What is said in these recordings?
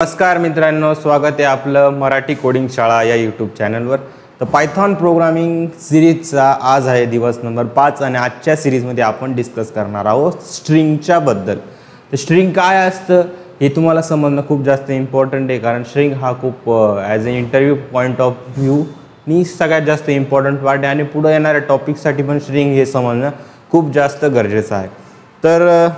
नमस्कार मित्रांनो, स्वागत आहे आपलं मराठी कोडिंग शाळा या यूट्यूब चॅनलवर. तर पायथॉन प्रोग्रामिंग सिरीजचा आज आहे दिवस नंबर 5 आणि आजच्या सिरीजमध्ये आपण डिस्कस करणार आहोत स्ट्रिंगच्या बद्दल. तर स्ट्रिंग काय असतं हे तुम्हाला समजणं खूप जास्त इम्पॉर्टंट आहे, कारण स्ट्रिंग हा खूप as a interview point of व्ह्यूनी सगळ्यात जास्त इम्पॉर्टंट पार्ट आहे आणि पुढे येणाऱ्या टॉपिकसाठी पण स्ट्रिंग हे समजणं खूप जास्त गरजेचं आहे. तर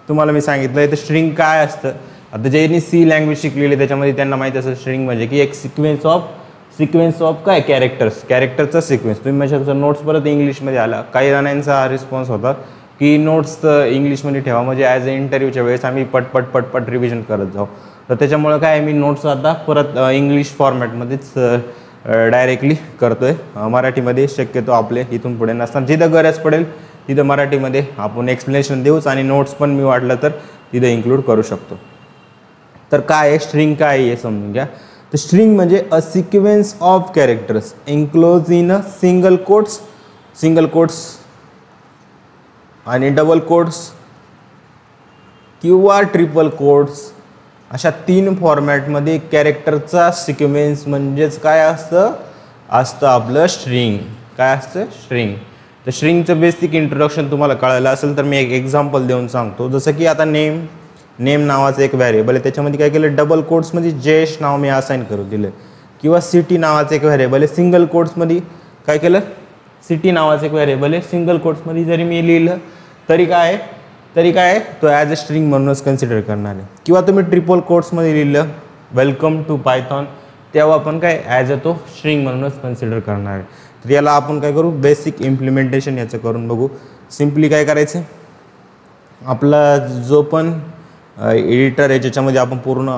तुम्हाला मी सांगितलं आहे तर स्ट्रिंग काय असतं. आता ज्यांनी सी लँग्वेज शिकलेली त्याच्यामध्ये त्यांना माहिती असेल स्ट्रिंग म्हणजे की एक सिक्वेन्स ऑफ काय कॅरेक्टरचा सिक्वेन्स. तुम्ही माझ्या नोट्स परत इंग्लिशमध्ये आला, काही जणांचा हा रिस्पॉन्स होता की नोट्स इंग्लिशमध्ये ठेवा म्हणजे ॲज अ इंटरव्ह्यूच्या वेळेस आम्ही पटपट रिव्हिजन करत जाऊ. तर त्याच्यामुळं काय मी नोट्स आता परत इंग्लिश फॉर्मॅटमध्येच डायरेक्टली करतो आहे. मराठीमध्ये शक्यतो आपले इथून पुढे नसतात, जिथं गरज पडेल तिथं मराठीमध्ये आपण एक्सप्लेनेशन देऊच आणि नोट्स पण मी वाटलं तर तिथं इन्क्लूड करू शकतो. तर काय आहे स्ट्रिंग, काय आहे हे समजून घ्या. तर स्ट्रिंग म्हणजे a sequence of characters enclose in a single quotes आणि डबल कोट्स किंवा ट्रिपल कोट्स अशा 3 फॉर्मॅटमध्ये कॅरेक्टरचा सिक्वेन्स म्हणजेच काय असतं आपलं स्ट्रिंग. काय असतं स्ट्रिंग. तर स्ट्रिंगचं बेसिक इंट्रोडक्शन तुम्हाला कळालं असेल तर मी एक एक्झाम्पल देऊन सांगतो. जसं की आता नेम नावाचं एक व्हॅरिएबल आहे, त्याच्यामध्ये काय केलं डबल कोट्समध्ये जयेश नाव मी असाइन करून दिलं. किंवा सिटी नावाचं एक व्हॅरिएबल आहे, सिंगल कोट्समध्ये काय केलं सिटी नावाचं एक व्हॅरिएबल आहे, सिंगल कोट्समध्ये जरी मी लिहिलं तरी काय तो ॲज अ स्ट्रिंग म्हणूनच कन्सिडर करणार आहे. किंवा तुम्ही ट्रिपल कोट्समध्ये लिहिलं वेलकम टू पायथॉन तेव्हा आपण काय ॲज अ तो स्ट्रिंग म्हणूनच कन्सिडर करणार आहे. तर याला आपण काय करू बेसिक इम्प्लिमेंटेशन याचं करून बघू. सिम्पली काय करायचं, आपला जो पण एडिटर आहे ज्याच्यामध्ये आपण पूर्ण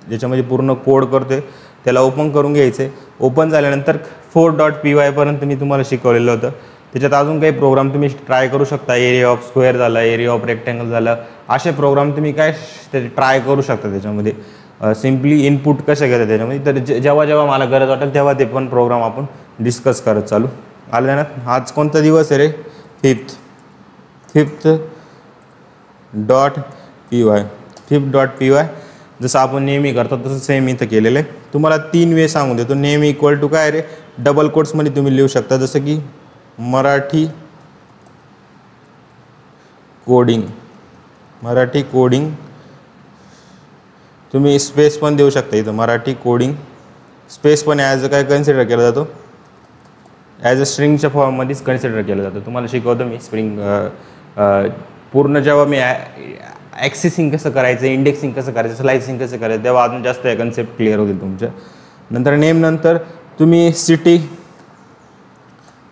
ज्याच्यामध्ये पूर्ण कोड करतोय त्याला ओपन करून घ्यायचं आहे. ओपन झाल्यानंतर 4.py पर्यंत मी तुम्हाला शिकवलेलं होतं. त्याच्यात अजून काही प्रोग्राम तुम्ही ट्राय करू शकता. एरिया ऑफ स्क्वेअर झालं, एरिया ऑफ रेक्टँगल झालं, असे प्रोग्राम तुम्ही काय ट्राय करू शकता. त्याच्यामध्ये सिम्पली इनपुट कसे घेतात त्याच्यामध्ये. तर जेव्हा मला गरज वाटेल तेव्हा ते पण प्रोग्राम आपण डिस्कस करत चालू आलं ना. आज कोणता दिवस आहे रे? फिफ्थ डॉट पी वाय जसं आपण नेहमी करतो तसं सेम इथं केलेलं आहे. तुम्हाला 3 वे सांगून देतो. नेम इक्वल टू काय रे डबल कोट्समध्ये तुम्ही लिहू शकता, जसं की मराठी कोडिंग तुम्ही स्पेस पण देऊ शकता. इथं मराठी कोडिंग स्पेस पण ॲज अ काय कन्सिडर केला जातो, ॲज अ स्ट्रिंगच्या फॉर्ममध्येच कन्सिडर केलं जातं. तुम्हाला शिकवतो मी स्ट्रिंग पूर्ण. जेव्हा मी ॲक्सेसिंग कसं करायचं, इंडेक्सिंग कसं करायचं, स्लायसिंग कसं करायचं तेव्हा अजून जास्त हे कन्सेप्ट क्लिअर होतील तुमच्या. नंतर नेम नंतर तुम्ही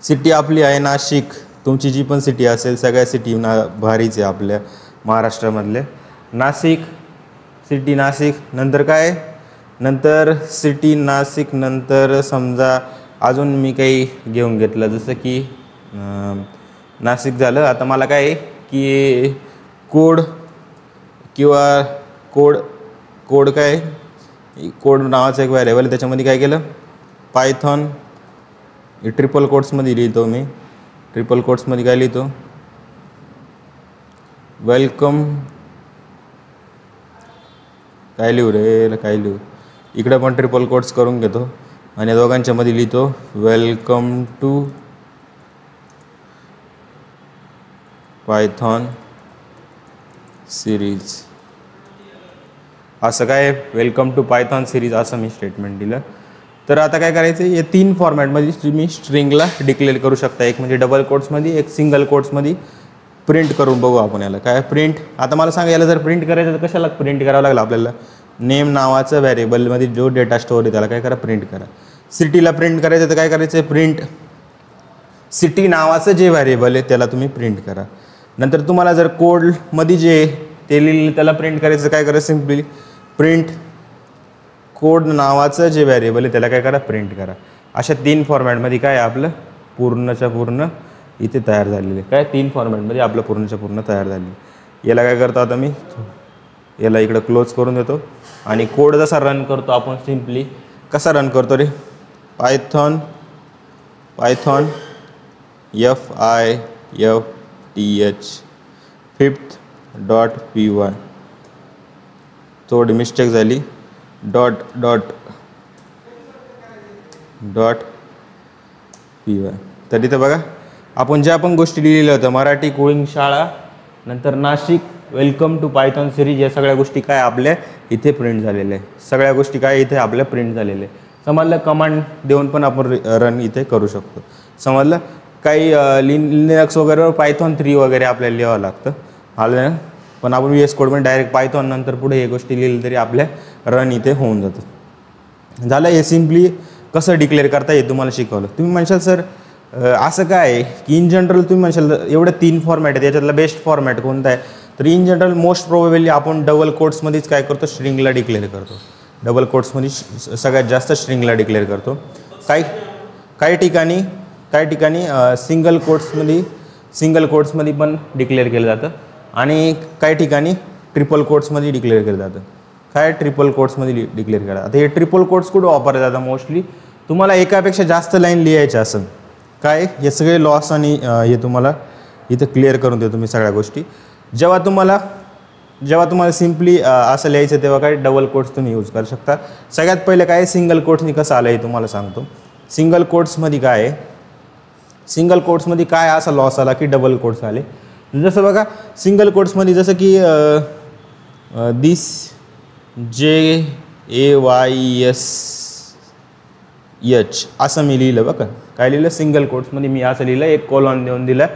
सिटी आपली आहे नाशिक. तुमची जी पण सिटी असेल सगळ्या सिटी भारीच आहे आपल्या महाराष्ट्रामधले. सिटी नाशिक नंतर काय नंतर सिटी नाशिक नंतर समजा अजून मी काही घेऊन घेतलं जसं की नाशिक झालं. आता मला काय की कोड काय कोड नावाचं एक व्हॅरिएबल आहे, त्याच्यामध्ये काय केलं पायथॉन ट्रिपल कोट्समध्ये लिहितो मी. ट्रिपल कोट्समध्ये काय लिहितो वेलकम काय लिहू इकडं पण ट्रिपल कोट्स करून घेतो आणि दोघांच्यामध्ये लिहितो वेलकम टू पायथॉन सिरीज. असं काय वेलकम टू पायथॉन सिरीज असं मी स्टेटमेंट दिलं. तर आता काय करायचं या 3 फॉर्मॅटमध्ये तुम्ही स्ट्रिंगला डिक्लेअर करू शकता. एक म्हणजे डबल कोट्समध्ये, एक सिंगल कोट्समध्ये. प्रिंट करून बघू आपण याला. काय प्रिंट, आता मला सांगा याला जर प्रिंट करायचं तर कशाला प्रिंट करावं लागलं आपल्याला. नेम नावाचं व्हॅरिएबलमध्ये जो डेटा स्टोअर आहे त्याला काय करा प्रिंट करा. सिटीला प्रिंट करायचं तर काय करायचं प्रिंट सिटी नावाचं जे व्हॅरिएबल आहे त्याला तुम्ही प्रिंट करा. नंतर तुम्हाला जर कोडमध्ये जे ते लिहिलं त्याला प्रिंट करायचं काय करा सिम्पली प्रिंट कोड नावाचं जे व्हॅरिएबल आहे त्याला काय करा प्रिंट करा. अशा 3 फॉर्मॅटमध्ये काय आपलं पूर्णच्या पूर्ण इथे तयार झालेले. काय 3 फॉर्मॅटमध्ये आपलं पूर्णच्या पूर्ण तयार झालेलं. याला काय करतो आता मी याला इकडं क्लोज करून देतो आणि कोड जसा रन करतो आपण सिम्पली कसा रन करतो रे पायथॉन FIFTH 5th.py थोडी मिस्टेक झाली, dot dot dot P Y. तर इथं बघा आपण ज्या पण गोष्टी लिहिलेल्या होत्या, मराठी कोडिंग शाळा, नंतर Nashik, welcome to Python series, या सगळ्या गोष्टी काय आपल्या इथे प्रिंट झालेल्या आहे. सगळ्या गोष्टी काय इथे आपल्या प्रिंट झालेल्या आहे. समजलं. कमांड देऊन पण आपण रन इथे करू शकतो. समजलं. काही लिनक्स वगैरे पायथॉन 3 वगैरे आपल्याला लिहावं लागतं. आलं ना. पण आपण VS कोडमध्ये डायरेक्ट पायथॉन नंतर पुढे हे गोष्टी लिहिली तरी आपल्या रन इथे होऊन जातं. झालं. हे सिम्पली कसं डिक्लेअर करता हे तुम्हाला शिकवलं. तुम्ही म्हणशाल सर असं काय आहे की इन जनरल तुम्ही म्हणशाल एवढे 3 फॉर्मॅट आहेत, याच्यातला बेस्ट फॉर्मॅट कोणता आहे? तर इन जनरल मोस्ट प्रोबेबली आपण डबल कोट्समध्येच काय करतो, स्ट्रिंगला डिक्लेअर करतो. डबल कोट्समध्ये सगळ्यात जास्त स्ट्रिंगला डिक्लेअर करतो. काही ठिकाणी सिंगल कोट्समध्ये पण डिक्लेअर केलं जातं आणि काही ठिकाणी ट्रिपल कोट्समध्ये डिक्लेअर केलं जातं. काय ट्रिपल कोट्समध्ये डिक्लेअर केलं जातं. आता हे ट्रिपल कोट्स कुठं वापरले जातात? मोस्टली तुम्हाला एकापेक्षा जास्त लाईन लिहायच्या असेल काय, हे सगळे लॉस आणि हे तुम्हाला इथं क्लिअर करून देतो मी सगळ्या गोष्टी. जेव्हा तुम्हाला सिम्पली असं लिहायचं तेव्हा काय डबल कोट्स तुम्ही यूज करू शकता. सगळ्यात पहिले काय सिंगल कोट्सनी कसं आलं हे तुम्हाला सांगतो. सिंगल कोट्समध्ये काय आहे, सिंगल कोट्समध्ये काय असा लॉस आला की डबल कोट्स आले. जसं बघा सिंगल कोट्समध्ये जसं की दिस JAYS असं मी लिहिलं बघा. काय लिहिलं सिंगल कोट्समध्ये मी असं लिहिलं, एक कोलॉन देऊन दिलं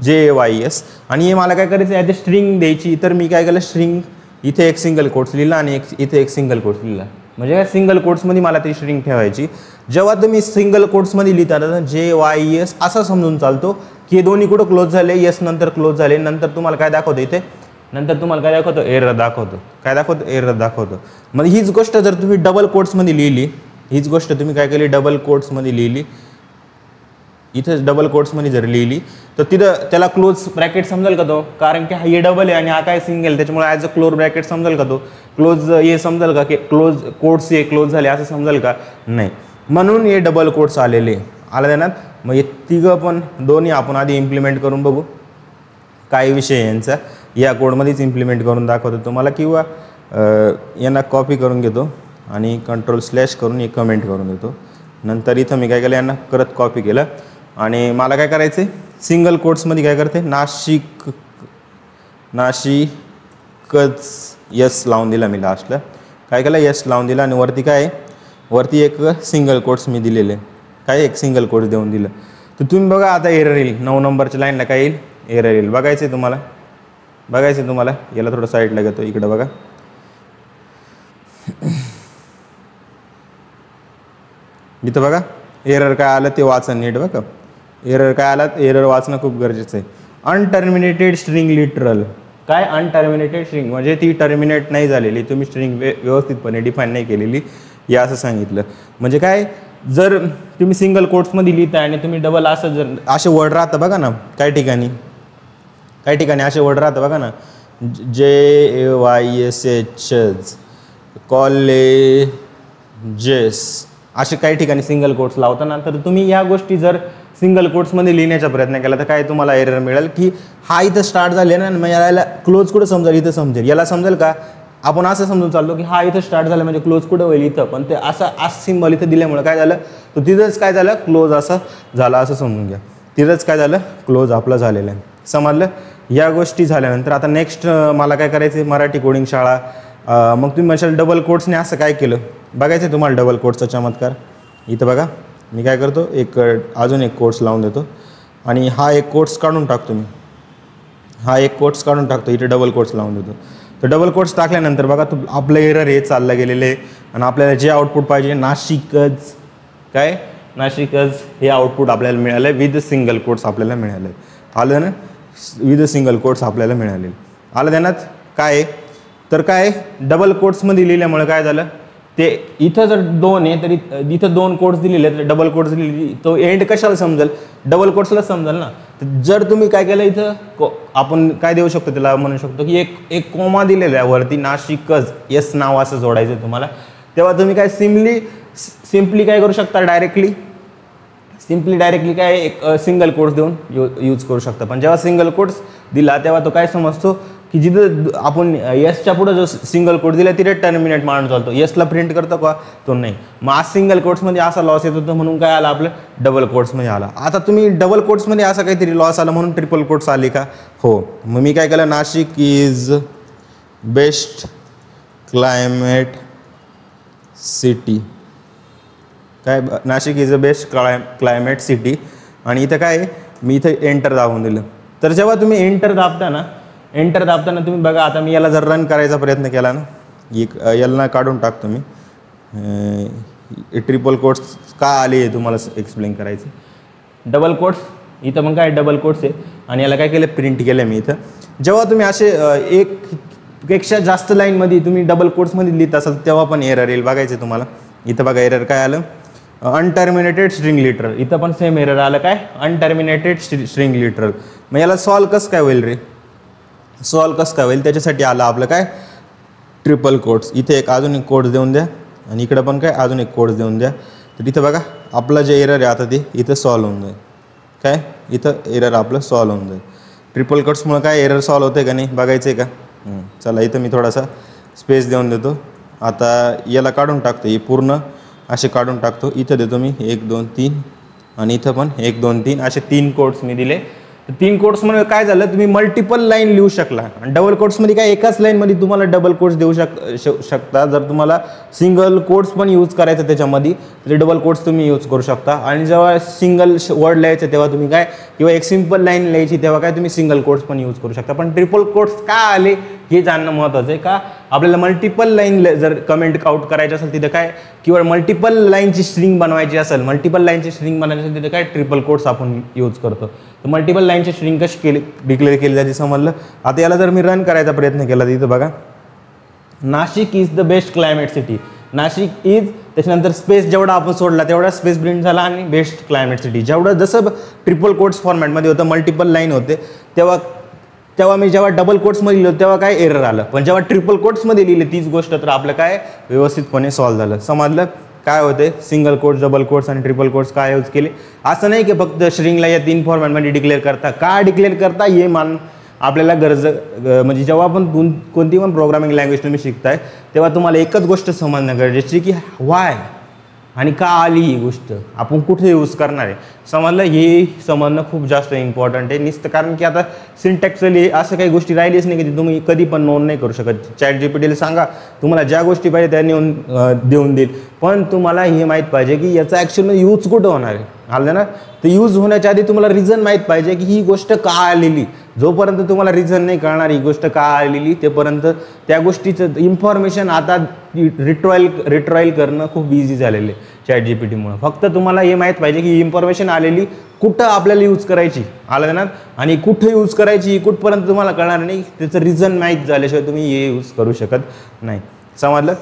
JAYS आणि हे मला काय करायचं आहे स्ट्रिंग द्यायची. तर मी काय केलं स्ट्रिंग इथे एक सिंगल कोट्स लिहिला आणि इथे एक सिंगल कोट्स लिहिला. म्हणजे काय सिंगल कोट्समध्ये मला ती स्ट्रिंग ठेवायची. जेव्हा तुम्ही सिंगल कोट्समध्ये लिहिता तर JAYS असं समजून चालतो की हे दोन्ही कुठं क्लोज झाले, यस नंतर क्लोज झाले. नंतर तुम्हाला काय दाखवतं इथे, नंतर तुम्हाला काय दाखवतो, एरर दाखवतो. काय दाखवतो, एरर दाखवतो. मग हीच गोष्ट जर तुम्ही डबल कोट्समध्ये लिहिली, हीच गोष्ट तुम्ही काय केली डबल कोट्समध्ये लिहिली, इथेच डबल कोट्समध्ये जर लिहिली तर तिथं त्याला क्लोज ब्रॅकेट समजेल का तो? कारण की हा हे डबल आहे आणि हा काय सिंगल, त्याच्यामुळे ॲज अ क्लोज ब्रॅकेट समजेल का तो? क्लोज हे समजेल का की क्लोज कोट्स हे क्लोज झाले असं समजेल का? नाही. म्हणून हे डबल कोट्स आलेले आलं देण्यात. मग हे तिघं पण दोन्ही आपण आधी इम्प्लिमेंट करून बघू काय विषय यांचा. या कोडमध्येच इम्प्लिमेंट करून दाखवतो तुम्हाला, किंवा यांना कॉपी करून घेतो आणि कंट्रोल/ करून एक कमेंट करून देतो. नंतर इथं मी काय केलं, यांना परत कॉपी केलं आणि मला काय करायचं आहे सिंगल कोट्समध्ये काय करते नाशिकच यस लावून दिला मी लास्टला. काय केलं यस लावून दिला आणि वरती काय वरती एक सिंगल कोट्स मी दिलेले, काय एक सिंगल कोट्स देऊन दिलं. तर तुम्ही बघा आता एरर येईल 9 नंबरच्या लाईनला काय येईल, एरर येईल. बघायचं आहे तुम्हाला, याला थोडं साईडला घेतो, इकडं बघा. इथं बघा एरर काय आलं ते वाचा नीट बघा. एरर काय आला, एरर वाचणं खूप गरजेचं आहे. अनटर्मिनेटेड स्ट्रिंग लिटरल. काय अनटर्मिनेटेड स्ट्रिंग म्हणजे ती टर्मिनेट नाही झालेली, तुम्ही स्ट्रिंग व्यवस्थितपणे डिफाईन नाही केलेली, या असं सांगितलं. म्हणजे काय, जर तुम्ही सिंगल कोट्समध्ये लिहिताय आणि तुम्ही डबल असं जर असे वर्ड राहतं बघा ना, काही ठिकाणी असे वर्ड राहतं बघा ना, JAYSH कॉलेजेस असे काही ठिकाणी सिंगल कोट्स लावताना. तर तुम्ही या गोष्टी जर सिंगल कोट्समध्ये लिहिण्याचा प्रयत्न केला तर काय तुम्हाला एरर मिळेल की हा इथं स्टार्ट झाले ना, मग याला क्लोज कुठं समजेल, इथं समजेल. याला समजेल का, आपण असं समजून चाललो की हा इथं स्टार्ट झाला म्हणजे क्लोज कुठं होईल इथं, पण ते असं सिम्बॉल इथं दिल्यामुळे काय झालं, तर तिथंच काय झालं क्लोज असं झालं असं समजून घ्या. तिथंच काय झालं क्लोज आपलं झालेलं आहे. समजलं. या गोष्टी झाल्यानंतर आता नेक्स्ट मला काय करायचं आहे, मराठी कोडिंग शाळा. मग तुम्ही म्हणशाल डबल कोट्सने असं काय केलं, बघायचं आहे तुम्हाला डबल कोट्सचा चमत्कार. इथं बघा मी काय करतो, अजून एक कोट्स लावून देतो आणि हा एक कोट्स काढून टाकतो मी, इथे डबल कोट्स लावून देतो. तर डबल कोट्स टाकल्यानंतर बघा आपलं एरर हे चाललं गेलेलं आहे आणि आपल्याला जे आउटपुट पाहिजे नाशिकच हे आउटपुट आपल्याला मिळालं आहे विथ सिंगल कोट्स आपल्याला मिळालं आहे. आलं ना, विथ सिंगल कोट्स आपल्याला मिळाले. आलं ध्यानात. काय तर काय डबल कोट्समध्ये लिहिल्यामुळे काय झालं, ते इथं जर 2 आहे तरी इथं 2 कोट्स दिलेले तर डबल कोट्स दिलेली, तो एंड कशाला समजेल, डबल कोट्सला समजेल ना. जर तुम्ही काय केलं इथं आपण काय देऊ शकतो, त्याला म्हणू शकतो की एक कोमा दिलेला आहे वरती, नाशिकच यस नाव असं जोडायचं तुम्हाला. तेव्हा तुम्ही काय सिम्पली काय करू शकता, डायरेक्टली काय एक सिंगल कोट्स देऊन यूज करू शकता. पण जेव्हा सिंगल कोट्स दिला तेव्हा तो काय समजतो, की जिथं आपण एसच्या पुढे जो सिंगल कोट दिला तिथे टर्मिनेट मानून चालतो, एसला प्रिंट करतो का तो नाही. मग आज सिंगल कोट्समध्ये असा लॉस येत होता म्हणून काय आला आपलं डबल कोट्समध्ये आला. आता तुम्ही डबल कोट्समध्ये असा काहीतरी लॉस आला म्हणून ट्रिपल कोट्स आली का? हो. मग मी काय केलं, Nashik is best climate city, काय Nashik is a best climate city. आणि इथं काय मी इथं एंटर दाबून दिलं. तर जेव्हा तुम्ही एंटर दाबताना तुम्ही बघा, आता मी याला जर रन करायचा प्रयत्न केला ना, याला काढून टाकतो मी. ट्रिपल कोट्स का आले हे तुम्हाला एक्सप्लेन करायचं. डबल कोट्स इथं मग काय डबल कोट्स आहे आणि याला काय केलं प्रिंट केलं मी इथं. जेव्हा तुम्ही असे एक पेक्षा जास्त लाईनमध्ये तुम्ही डबल कोट्समध्ये लिहित असाल तेव्हा पण एरर येईल. बघायचं तुम्हाला इथं बघा एरर काय आलं, अनटर्मिनेटेड स्ट्रिंग लिटरल. इथं पण सेम एरर आलं, काय अनटर्मिनेटेड स्ट्रिंग लिटरल. मग याला सॉल्व कसं काय होईल रे, त्याच्यासाठी आलं आपलं काय ट्रिपल कोट्स. इथे अजून एक कोट्स देऊन द्या आणि इकडं पण काय अजून एक कोट्स देऊन द्या. तर इथं बघा आपलं जे एरर आहे आता ते इथं सॉल्व होऊन जाईल. काय इथं एरर आपलं सॉल्व होऊन जाईल. ट्रिपल कोट्समुळे काय एरर सॉल्व होते का नाही बघायचं आहे का. चला इथं मी थोडासा स्पेस देऊन देतो. आता याला काढून टाकतो, हे पूर्ण असे काढून टाकतो. इथं देतो मी 1 2 3 आणि इथं पण 1 2 3 असे 3 कोट्स मी दिले. 3 कोट्समध्ये काय झालं, तुम्ही मल्टिपल लाईन लिहू शकला. आणि डबल कोट्समध्ये काय एकाच लाईनमध्ये तुम्हाला डबल कोट्स देऊ शकता. जर तुम्हाला सिंगल कोट्स पण यूज करायचं त्याच्यामध्ये तर डबल कोट्स तुम्ही यूज करू शकता. आणि जेव्हा सिंगल वर्ड लिहायचं तेव्हा तुम्ही काय, किंवा एक सिंपल लाईन लिहायची तेव्हा काय तुम्ही सिंगल कोट्स पण यूज करू शकता. पण ट्रिपल कोट्स का आले हे जाणणं महत्त्वाचं आहे. का आपल्याला मल्टिपल लाईन जर कमेंट आउट करायचं असेल तिथं काय, किंवा मल्टिपल लाईनची स्ट्रिंग बनवायची असेल, तिथे काय ट्रिपल कोट्स आपण यूज करतो. तर मल्टिपल लाईनची स्ट्रिंग कशी डिक्लेअर केली जाते समजलं. आता याला जर मी रन करायचा प्रयत्न केला तर इथं बघा, Nashik is the best climate city. Nashik is त्याच्यानंतर स्पेस जेवढा आपण सोडला तेवढा स्पेस प्रिंट झाला आणि बेस्ट क्लायमेट सिटी. जेवढं जसं ट्रिपल कोट्स फॉर्मॅटमध्ये होतं, मल्टिपल लाईन होते, तेव्हा मी जेव्हा डबल कोट्समध्ये लिहिलं तेव्हा काय एरर आलं. पण जेव्हा ट्रिपल कोट्समध्ये लिहिले तीच गोष्ट तर आपलं काय व्यवस्थितपणे सॉल्व्ह झालं. समजलं काय होते. सिंगल कोट्स, डबल कोट्स आणि ट्रिपल कोट्स काय यूज केले. असं नाही की फक्त स्ट्रिंगला या 3 फॉर्मॅटमध्ये डिक्लेअर करता. का डिक्लेअर करता हे आपल्याला म्हणजे जेव्हा आपण कोणती पण प्रोग्रामिंग लँग्वेज तुम्ही शिकताय तेव्हा तुम्हाला एकच गोष्ट समजणं गरजेची की वाय आणि का आली ही गोष्ट, आपण कुठे यूज करणार आहे. समजलं, हे समजणं खूप जास्त इम्पॉर्टंट आहे. नुसतं कारण की आता सिंटॅक्चुअली असं काही गोष्टी राहिलीच नाही की तुम्ही कधी पण नोंद नाही करू शकत. ChatGPTला सांगा तुम्हाला ज्या गोष्टी पाहिजे त्या देऊन देईल. पण तुम्हाला हे माहीत पाहिजे की याचा ॲक्च्युअली यूज कुठं होणार आहे. आलं ना. तर यूज होण्याच्या आधी तुम्हाला रिझन माहीत पाहिजे की ही गोष्ट का आलेली. जोपर्यंत तुम्हाला रिझन नाही कळणार ही गोष्ट का आलेली तेपर्यंत त्या गोष्टीचं इन्फॉर्मेशन आता रिट्रायल करणं खूप इझी झालेलं आहे ChatGPTमुळे. फक्त तुम्हाला हे माहीत पाहिजे की ही इन्फॉर्मेशन आलेली कुठं आपल्याला यूज करायची, आलं ना, आणि कुठं यूज करायची कुठपर्यंत तुम्हाला कळणार नाही. त्याचं रिझन माहीत झाल्याशिवाय तुम्ही हे यूज करू शकत नाही. समजलं.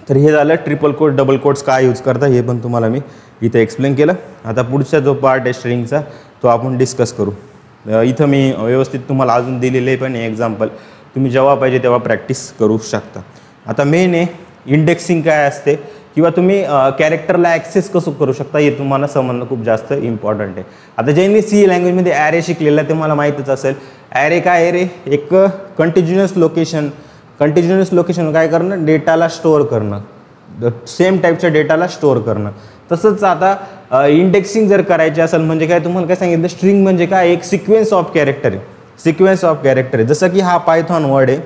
तर हे झालं ट्रिपल कोट, डबल कोट्स काय यूज करता हे पण तुम्हाला मी इथे एक्सप्लेन केलं. आता पुढचा जो पार्ट आहे स्ट्रिंगचा तो आपण डिस्कस करू. इथं मी व्यवस्थित तुम्हाला अजून दिलेले पण एक्झाम्पल तुम्ही जेव्हा पाहिजे तेव्हा प्रॅक्टिस करू शकता. आता मेन आहे इंडेक्सिंग काय असते किंवा तुम्ही कॅरेक्टरला ॲक्सेस कसं करू शकता हे तुम्हाला समजणं खूप जास्त इम्पॉर्टंट आहे. आता ज्यांनी C लँग्वेजमध्ये ॲरे शिकलेलं आहे ते मला माहीतच असेल. ॲरे काय आहे रे, एक कंटिन्युअस लोकेशन काय करणं, डेटाला स्टोअर करणं, सेम टाईपच्या डेटाला स्टोअर करणं. तसंच आता इंडेक्सिंग जर करायचे असेल म्हणजे काय, तुम्हाला काय सांगितलं, स्ट्रिंग म्हणजे काय, एक सिक्वेन्स ऑफ कॅरेक्टर आहे. जसं की हा पायथॉन वर्ड आहे,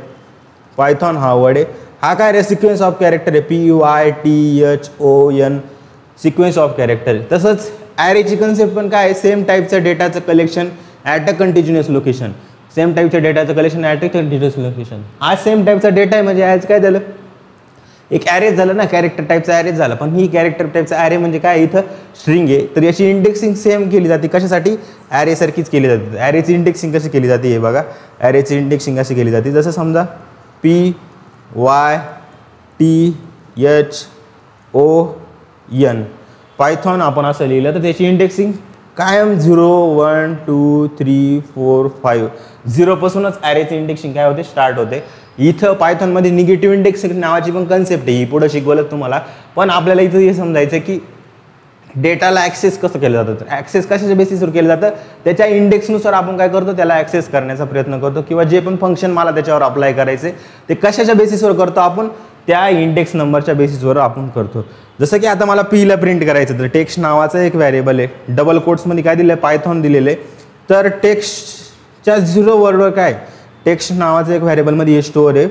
पायथॉन हा वर्ड आहे, हा काय रे सिक्वेन्स ऑफ कॅरेक्टर आहे, PYTHON सिक्वेन्स ऑफ कॅरेक्टर आहे. तसंच ॲरेची कन्सेप्ट पण काय आहे, सेम टाईपचं डेटाचं collection at a continuous location. हा सेम टाईपचा डेटा आहे म्हणजे ॲज काय झालं, एक ॲरेज झालं ना, कॅरेक्टर टाईपचा ॲरेज झाला. पण ही कॅरेक्टर टाईपचा ॲरे म्हणजे काय, इथं स्ट्रिंग आहे. तर याची इंडेक्सिंग सेम केली जाते, कशासाठी, ॲरेसारखीच केली जाते. ॲरेची इंडेक्सिंग कशी केली जाते हे बघा. ॲरेची इंडेक्सिंग अशी केली जाते, जसं समजा PYTHON पायथॉन आपण असं लिहिलं तर त्याची इंडेक्सिंग कायम 0 1 2 3 4 5 0पासूनच ॲरेची इंडेक्सिंग काय होते, स्टार्ट होते. इथं पायथॉनमध्ये निगेटिव्ह इंडेक्सिंग नावाची पण कन्सेप्ट आहे, ही पुढं शिकवलं तुम्हाला. पण आपल्याला इथं हे समजायचं की डेटाला ॲक्सेस कसं केलं जातं, तर ॲक्सेस कशाच्या बेसिसवर केलं जातं, त्याच्या इंडेक्सनुसार आपण काय करतो, त्याला ॲक्सेस करण्याचा प्रयत्न करतो, किंवा जे पण फंक्शन मला त्याच्यावर अप्लाय करायचे ते कशाच्या बेसिसवर करतो आपण, त्या इंडेक्स नंबरच्या बेसिसवर आपण करतो. जसं की आता मला पीला प्रिंट करायचं, तर टेक्स्ट नावाचं एक व्हेरिएबल आहे, डबल कोट्समध्ये काय दिलं आहे, पायथॉन दिलेलं आहे. तर टेक्स्टच्या 0 वर्डवर काय, टेक्स्ट नावाचं एक व्हेरिएबलमध्ये स्टोअर आहे,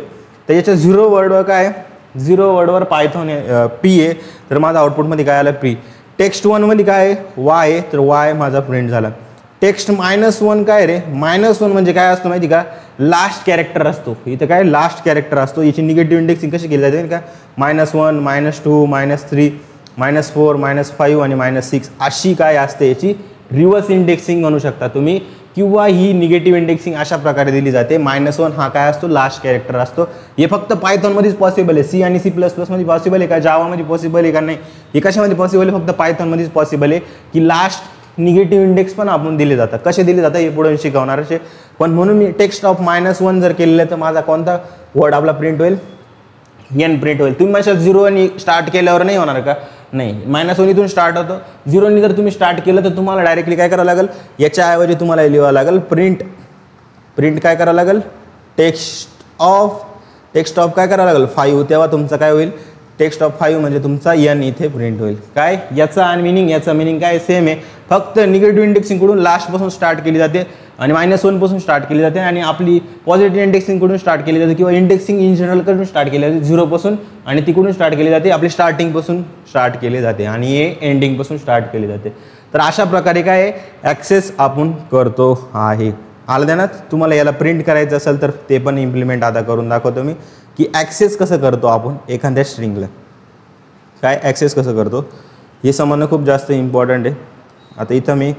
तर याच्या 0 वर्डवर काय, 0 वर्डवर पायथॉन पी आहे, तर माझा आउटपुटमध्ये काय आलं, पी. टेक्स्ट 1 मध्ये काय आहे, वाय आहे, तर वाय माझा प्रिंट झाला. टेक्स्ट -1 काय रे, -1 म्हणजे काय असतं माहिती का, लास्ट कॅरेक्टर असतो. इथं काय लास्ट कॅरेक्टर असतो. याची निगेटिव्ह इंडेक्सिंग कशी केली जाते का, -1 -2 -3 -4 -5 आणि -6 अशी काय असते, याची रिव्हर्स इंडेक्सिंग म्हणू शकता तुम्ही, किंवा ही निगेटिव्ह इंडेक्सिंग अशा प्रकारे दिली जाते. -1 हा काय असतो, लास्ट कॅरेक्टर असतो. हे फक्त पायथॉनमध्येच पॉसिबल आहे. C आणि C++ मध्ये पॉसिबल आहे का, जावामध्ये पॉसिबल आहे का, नाही. हे कशामध्ये पॉसिबल आहे, फक्त पायथॉनमध्येच पॉसिबल आहे, की लास्ट निगेटिव्ह इंडेक्स पण आपण दिले जातात. कसे दिले जातात हे पुढे शिकवणार आहे. पण म्हणून मी टेक्स्ट ऑफ -1 जर केलेलं तर माझा कोणता वर्ड आपला प्रिंट होईल, n प्रिंट होईल. तुम्ही माझ्या 0 आणि स्टार्ट केल्यावर नाही होणार का, नाही. -1 इथून स्टार्ट होतं. 0 जर तुम्ही स्टार्ट केलं तर तुम्हाला डायरेक्टली काय करावं लागेल, याच्याऐवजी तुम्हाला लिहावं लागेल प्रिंट काय करावं लागेल, टेक्स्ट ऑफ काय करावं लागेल, 5. तेव्हा तुमचं काय होईल, टेक्स्ट ऑफ 5 म्हणजे तुमचा n इथे प्रिंट होईल. काय याचा मिनिंग काय सेम आहे, फक्त निगेटिव्ह इंडेक्सिंग कडून लास्टपासून स्टार्ट केली जाते आणि -1 पासून स्टार्ट केली जाते, आणि आपली पॉझिटिव्ह इंडेक्सिंग कडून स्टार्ट केली जाते, किंवा इंडेक्सिंग इन जनरल कडून स्टार्ट केली जाते 0 पासून, आणि तिकडून स्टार्ट केली जाते, आपली स्टार्टिंग पासून स्टार्ट केली जाते, आणि हे एंडिंग पासून स्टार्ट केली जाते. तर अशा प्रकारे काय ॲक्सेस आपण करतो आहे. आलं ध्यानात. तुम्हाला याला प्रिंट करायचं असेल तर ते पण इम्प्लिमेंट आता करून दाखवतो मी, की ॲक्सेस कसं करतो आपण एखाद्या स्ट्रिंगला, काय ॲक्सेस कसं करतो हे समजणं खूप जास्त इम्पॉर्टंट आहे. आता इथं मी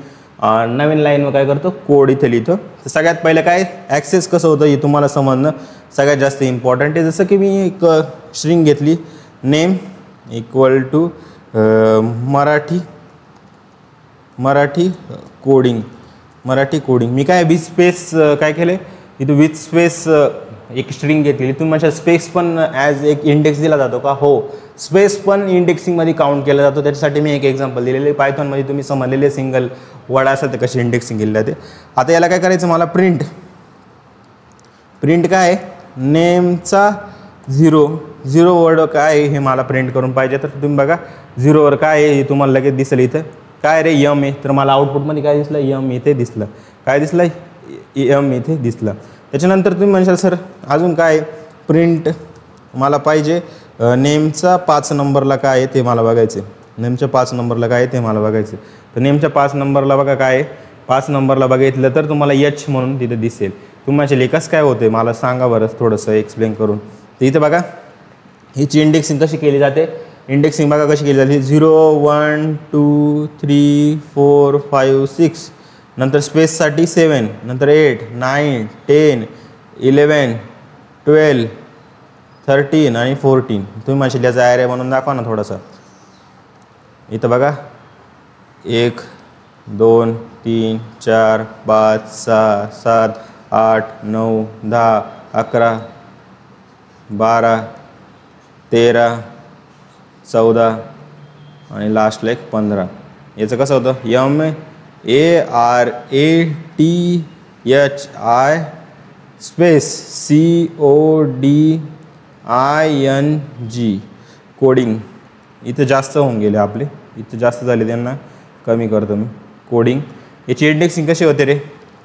नवीन लाईनवर काय करतो, कोड इथे लिहितो. तर सगळ्यात पहिलं काय ॲक्सेस कसं होतं हे तुम्हाला समजणं सगळ्यात जास्त इम्पॉर्टंट आहे. जसं की मी एक स्ट्रिंग घेतली, name equal to Marathi coding. मी काय विथ स्पेस काय केले, इथं विथ स्पेस एक स्ट्रिंग घेतली. तुम्ही माझ्या स्पेस पण ॲज एक इंडेक्स दिला जातो का, हो, स्पेस पण इंडेक्सिंगमध्ये काउंट केला जातो. त्याच्यासाठी मी एक एक्झाम्पल दिलेले आहे. पायथॉनमध्ये तुम्ही समजलेले सिंगल वर्ड असेल तर कशी इंडेक्सिंग केली जाते. आता याला काय करायचं, मला प्रिंट काय, नेमचा 0 वर्ड काय आहे हे मला प्रिंट करून पाहिजे. तर तुम्ही बघा 0 वर काय आहे हे तुम्हाला लगेच दिसेल. इथं काय रे, यम आहे, तर मला आउटपुटमध्ये काय दिसलं, यम इथे दिसलं. काय दिसलं, यम इथे दिसलं. त्याच्यानंतर तुम्ही म्हणशाल सर अजून काय, प्रिंट मला पाहिजे नेमचा 5 नंबरला काय आहे ते मला बघायचे, नेमच्या 5 नंबरला काय आहे ते मला बघायचे. तर नेमच्या 5 नंबरला बघा काय आहे, 5 नंबरला बघितलं तर तुम्हाला H म्हणून तिथे दिसेल. तुम्ही माझ्या लेखास काय होते मला सांगा बरं थोडंसं एक्सप्लेन करून. तर इथं बघा हिची इंडेक्सिंग कशी केली जाते, इंडेक्सिंग बघा कशी केली जाते, 0 1 2 3 4 5 6, नंतर स्पेससाठी 7, नंतर 8 9 10 11 12 13 आणि 14. तुम्ही माझ्या लिहायचा ॲरे म्हणून दाखवा ना थोडासा. इथं बघा 1 2 3 4 5 6 7 8 9 10 11 12 13 14 आणि लास्टला एक 15. याचं कसं होतं, MARATHI स्पेस CODING कोडिंग. इथं जास्त होऊन गेले आपले, इथं जास्त झाले, त्यांना कमी करतो मी. कोडिंग याची इंडेक्सिंग कशी होते रे,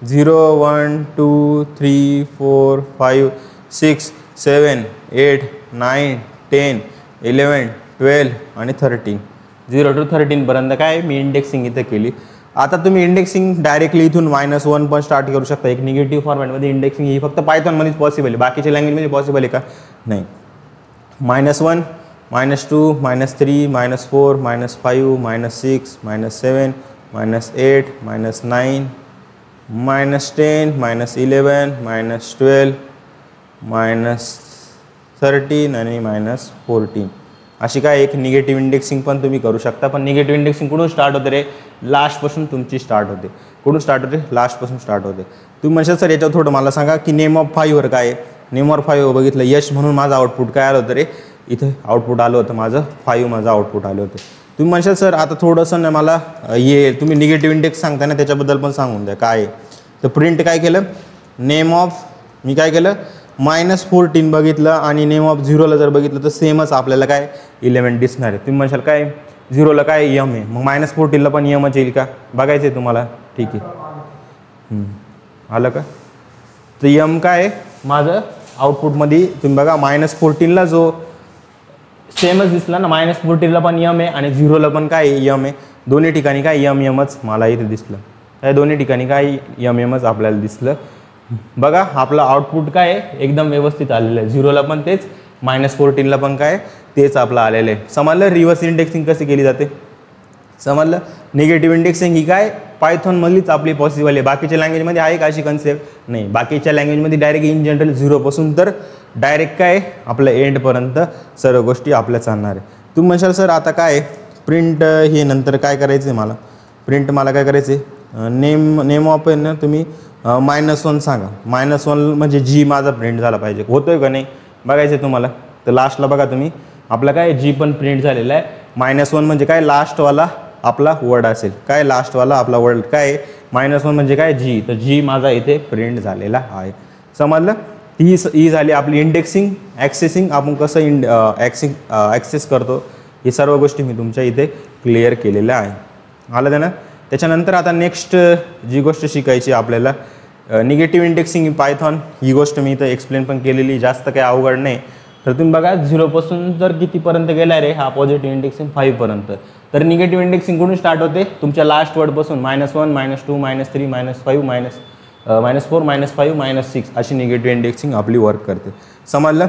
0 1 2 3 4 5 6 7 8 9 10 11 12 आणि 13. 0 to 13 पर्यंत काय मी इंडेक्सिंग इथं केली. आता तुम्ही इंडेक्सिंग डायरेक्टली इथून -1 पण स्टार्ट करू शकता. एक निगेटिव्ह फॉर्मॅटमध्ये इंडेक्सिंग ही फक्त पायथॉनमध्येच पॉसिबल आहे, बाकीच्या लँग्वेजमध्ये पॉसिबल आहे का, नाही. -1 -2 -3 -4 -5 -6 -7 -8 -9 -10 -11 -12 -13 आणि -14. अशी काय एक निगेटिव्ह इंडेक्सिंग पण तुम्ही करू शकता. पण निगेटिव्ह इंडेक्सिंग कुठून स्टार्ट होते रे, लास्टपासून तुमची स्टार्ट होते. कुठून स्टार्ट होते, लास्टपासून स्टार्ट होते. तुम्ही म्हणशाल सर याच्यावर थोडं मला सांगा की नेम ऑफ 5 वर काय आहे. नेम ऑफ 5 वर बघितलं यश म्हणून माझं आउटपुट काय आलं होतं रे, इथं आउटपुट आलं होतं माझं 5, माझं आउटपुट आलं होतं. तुम्ही म्हणशाल सर आता थोडंसं ना मला हे तुम्ही निगेटिव्ह इंडेक्स सांगताय ना त्याच्याबद्दल पण सांगून द्या काय आहे. तर प्रिंट काय केलं, नेम ऑफ मी काय केलं -14 बघितलं आणि नेम ऑफ 0ला जर बघितलं तर सेमच आपल्याला काय इलेमेंट दिसणार आहे. तुम्ही म्हणशाल काय 0ला काय यम आहे, मग -14ला पण यमच येईल का बघायचं आहे तुम्हाला. ठीक आहे, आलं का. तर यम काय आहे माझं आउटपुटमध्ये तुम्ही बघा -14ला जो सेमच दिसला ना, -14ला पण यम आहे आणि 0ला पण काय यम आहे. दोन्ही ठिकाणी काय यम यमच मला इथे दिसलं. त्या दोन्ही ठिकाणी काय यम यमच आपल्याला दिसलं. बघा आपलं आउटपुट काय आहे एकदम व्यवस्थित आलेलं आहे. 0ला पण तेच, -14ला पण काय तेच आपलं आलेलं आहे. समजलं रिव्हर्स इंडेक्सिंग कशी केली जाते, समजलं. निगेटिव्ह इंडेक्सिंग ही काय पायथॉनमधलीच आपली पॉसिबल आहे. बाकीच्या लँग्वेजमध्ये आहे का अशी कन्सेप्ट नाही. बाकीच्या लँग्वेजमध्ये डायरेक्ट इन जनरल 0पासून तर डायरेक्ट काय आपलं एंडपर्यंत सर्व गोष्टी आपल्या चालणार आहे. तुम्ही म्हणशाल सर आता काय प्रिंट हे नंतर काय करायचं आहे मला, प्रिंट मला काय करायचं आहे नेम ऑफ आहे ना तुम्ही -1 सांगा. -1 म्हणजे जी माझा प्रिंट झाला पाहिजे, होतोय का नाही बघायचं आहे तुम्हाला. तर लास्टला बघा तुम्ही आपला काय जी पण प्रिंट झालेला आहे. -1 म्हणजे काय लास्टवाला आपला वर्ड असेल, काय लास्टवाला आपला वर्ड काय -1 म्हणजे काय जी, तर जी माझा इथे प्रिंट झालेला आहे. समजलं. ही झाली आपली इंडेक्सिंग. ॲक्सेसिंग आपण कसं ॲक्सेस करतो हे सर्व गोष्टी मी तुमच्या इथे क्लिअर केलेल्या आहे. आलं त्यानं. त्याच्यानंतर आता नेक्स्ट जी गोष्ट शिकायची आपल्याला निगेटिव्ह इंडेक्सिंग इन पायथॉन, ही गोष्ट मी इथं एक्सप्लेन पण केलेली, जास्त काही अवघड नाही. तर तुम्ही बघा 0पासून जर कितीपर्यंत गेला रे हा पॉझिटिव्ह इंडेक्सिंग 5 पर्यंत, तर निगेटिव्ह इंडेक्सिंग कुठून स्टार्ट होते तुमच्या लास्ट वर्डपासून -1 -2 -3 -5 -4 -5 -6 अशी निगेटिव्ह इंडेक्सिंग आपली वर्क करते. समजलं.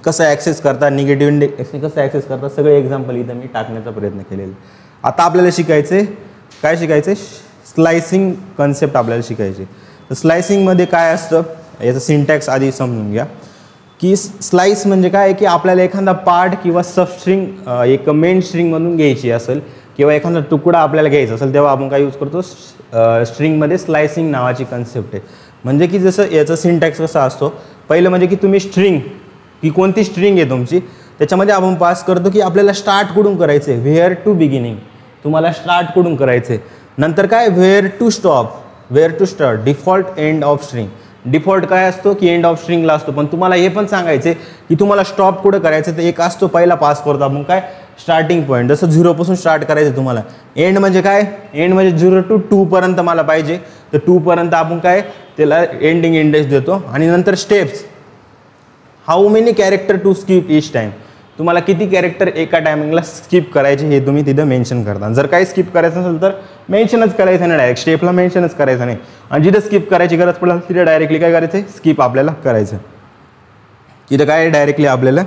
कसं ॲक्सेस करता निगेटिव्ह इंडेक्सिंग कसं ॲक्सेस करता सगळे एक्झाम्पल इथं मी टाकण्याचा प्रयत्न केलेला. आता आपल्याला शिकायचे काय शिकायचे स्लायसिंग कन्सेप्ट आपल्याला शिकायचे. तर स्लायसिंगमध्ये काय असतं याचं सिंटॅक्स आधी समजून घ्या की स्लाइस म्हणजे काय की आपल्याला एखादा पार्ट किंवा सबस्ट्रिंग एक मेन स्ट्रिंगमधून घ्यायची असेल किंवा एखादा तुकडा आपल्याला घ्यायचा असेल तेव्हा आपण काय यूज करतो स्ट्रिंगमध्ये स्लायसिंग नावाची कन्सेप्ट आहे. म्हणजे की जसं याचा सिंटॅक्स कसा असतो, पहिलं म्हणजे की तुम्ही स्ट्रिंग की कोणती स्ट्रिंग आहे तुमची त्याच्यामध्ये आपण पास करतो की आपल्याला स्टार्ट कुठून करायचं आहे, व्हेअर टू बिगिनिंग तुम्हाला स्टार्ट कुठून करायचं आहे. नंतर काय where to stop, where to start, default end of string. Default काय असतो की एंड ऑफ स्ट्रिंगला असतो, पण तुम्हाला हे पण सांगायचे की तुम्हाला स्टॉप कुठं करायचं. तर एक असतो पहिला पास करतो आपण काय स्टार्टिंग पॉईंट, जसं 0पासून स्टार्ट करायचं तुम्हाला. एंड म्हणजे काय, एंड म्हणजे 0 to 2 पर्यंत मला पाहिजे, तर 2 पर्यंत आपण काय त्याला एंडिंग इंडेक्स देतो. आणि नंतर steps, how many character to skip each time, तुम्हाला किती कॅरेक्टर एका टायमिंगला स्किप करायचे हे तुम्ही तिथं मेन्शन करता. जर काही स्किप करायचं असेल तर मेन्शनच करायचं नाही, डायरेक्ट स्टेपला मेन्शनच करायचं नाही. आणि जिथं स्किप करायची गरज पडेल तिथे डायरेक्टली काय करायचं स्किप आपल्याला करायचं. तिथं काय डायरेक्टली आपल्याला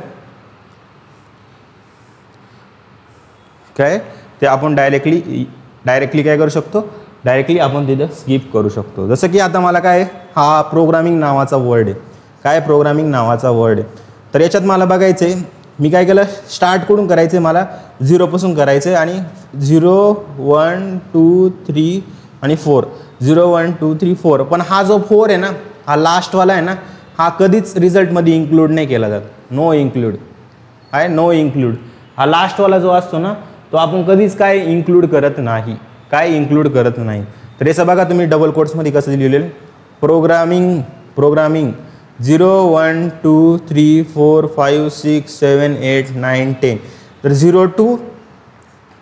काय ते आपण डायरेक्टली काय करू शकतो, डायरेक्टली आपण तिथं स्किप करू शकतो. जसं की आता मला काय हा प्रोग्रामिंग नावाचा वर्ड आहे, काय प्रोग्रामिंग नावाचा वर्ड आहे. तर याच्यात मला बघायचं आहे मी काय केलं स्टार्ट कुठून करायचं आहे, मला 0पासून करायचं आहे. आणि 0 1 2 3 आणि 4, 0 1 2 3 4. पण हा जो 4 आहे ना हा लास्टवाला आहे ना, हा कधीच रिझल्टमध्ये इन्क्लूड नाही केला जात. नो इन्क्लूड आहे, नो इन्क्लूड. हा लास्टवाला जो असतो ना तो आपण कधीच काय इन्क्लूड करत नाही, काय इन्क्लूड करत नाही. तर याचं बघा तुम्ही डबल कोट्समध्ये कसं लिहिलेलं प्रोग्रामिंग 0 1 2 3 4 5 6 7 8 9 10. तर 0 to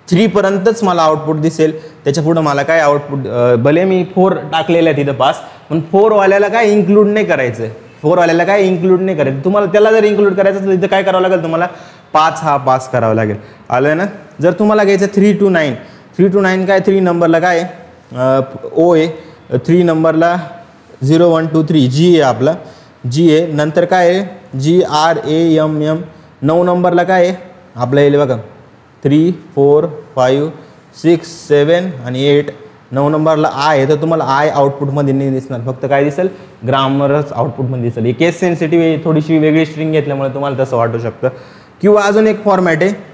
3 पर्यंतच मला आउटपुट दिसेल, त्याच्या पुढं मला काय आउटपुट भले मी 4 टाकलेलं आहे तिथं पास, पण 4 वाल्याला काय इन्क्लूड नाही करायचं, 4 वाल्याला काय इन्क्लूड नाही करायचं. तुम्हाला त्याला जर इन्क्लूड करायचं असेल तर काय करावं लागेल तुम्हाला 5 हा पास करावा लागेल. आलं ना. जर तुम्हाला घ्यायचं 3 to 9 काय 3 नंबरला काय ओ आहे, 3 नंबरला 0 1 2 3 जी आहे आपला जी आहे. नंतर काय आहे GRAMM. 9 नंबरला काय आहे आपल्या येईल बघा 3 4 5 6 7 आणि 8. 9 नंबरला आय आहे, तर तुम्हाला आय आउटपुटमध्ये नाही दिसणार, फक्त काय दिसेल ग्रामरच आउटपुटमध्ये दिसेल. ही केस सेन्सिटिव्ह आहे, थोडीशी वेगळी स्ट्रिंग घेतल्यामुळे तुम्हाला तसं वाटू शकतं. किंवा अजून एक फॉर्मॅट आहे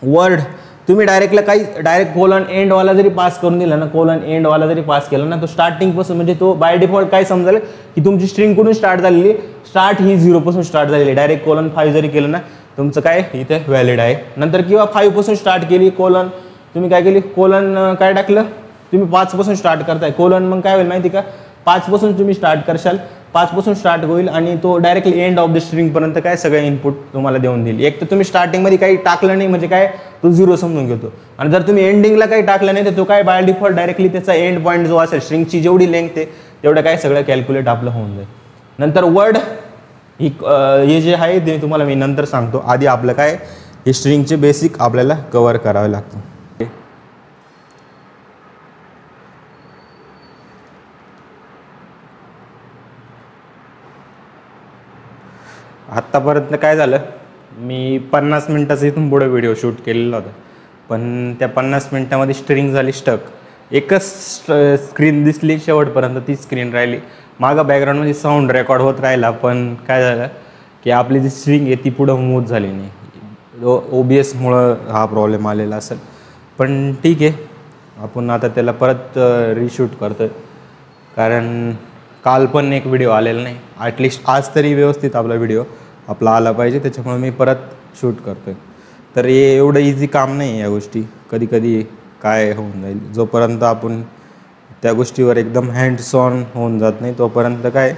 वर्ड, तुम्ही डायरेक्ट कोलन एंडवाला जरी पास करून दिला ना, कोलन एंडवाला जरी पास केला ना, तो स्टार्टिंगपासून म्हणजे तो बाय डिफॉल्ट काय समजेल की तुमची स्ट्रिंग कुठून स्टार्ट झालेली, स्टार्ट ही 0पासून स्टार्ट झालेली. डायरेक्ट कोलन 5 जरी केलं ना तुमचं काय इथे व्हॅलिड आहे. नंतर किंवा 5 पासून स्टार्ट केली कोलन, तुम्ही काय केली कोलन काय टाकलं, तुम्ही 5 पासून स्टार्ट करताय कोलन, मग काय होईल माहिती का 5 पासून तुम्ही स्टार्ट करशाल, 5 पासून स्टार्ट होईल आणि तो directly end of the string पर्यंत काय सगळे इनपुट तुम्हाला देऊन देईल. एक तर तुम्ही स्टार्टिंगमध्ये काही टाकलं नाही म्हणजे काय तो 0 समजून घेतो, आणि जर तुम्ही एंडिंगला काही टाकलं नाही तर तो काय बाय डिफॉल्ट डायरेक्टली त्याचा एंड पॉईंट जो असेल स्ट्रिंगची जेवढी लेंथ आहे तेवढं काय सगळं कॅल्क्युलेट आपलं होऊन जाईल. नंतर वर्ड हे जे आहे ते तुम्हाला मी नंतर सांगतो, आधी आपलं काय हे स्ट्रिंगचे बेसिक आपल्याला कव्हर करावे लागतं. आत्तापर्यंत काय झालं, मी 50 मिनटाचा इथून पुढे व्हिडिओ शूट केलेला होता, पण त्या 50 मिनटामध्ये स्ट्रिंग झाली स्टक. एकच स्क्रीन दिसली शेवटपर्यंत, ती स्क्रीन राहिली. मागं बॅकग्राऊंडमध्ये साऊंड रेकॉर्ड होत राहिला, पण काय झालं की आपली जी स्ट्रिंग आहे ती पुढं मूव्ह झाली नाही. OBSमुळं हा प्रॉब्लेम आलेला असेल, पण ठीक आहे, आपण आता त्याला परत रिशूट करतो आहे. कारण काल पण एक व्हिडिओ आलेला नाही, ॲटलिस्ट आज तरी व्यवस्थित आपला व्हिडिओ आपला आला पाहिजे, त्याच्यामुळे मी परत शूट करतो आहे. तर हे एवढं इझी काम नाही आहे या गोष्टी, कधी कधी काय होऊन जाईल, जोपर्यंत आपण त्या गोष्टीवर एकदम हँड्स ऑन होऊन जात नाही तोपर्यंत काय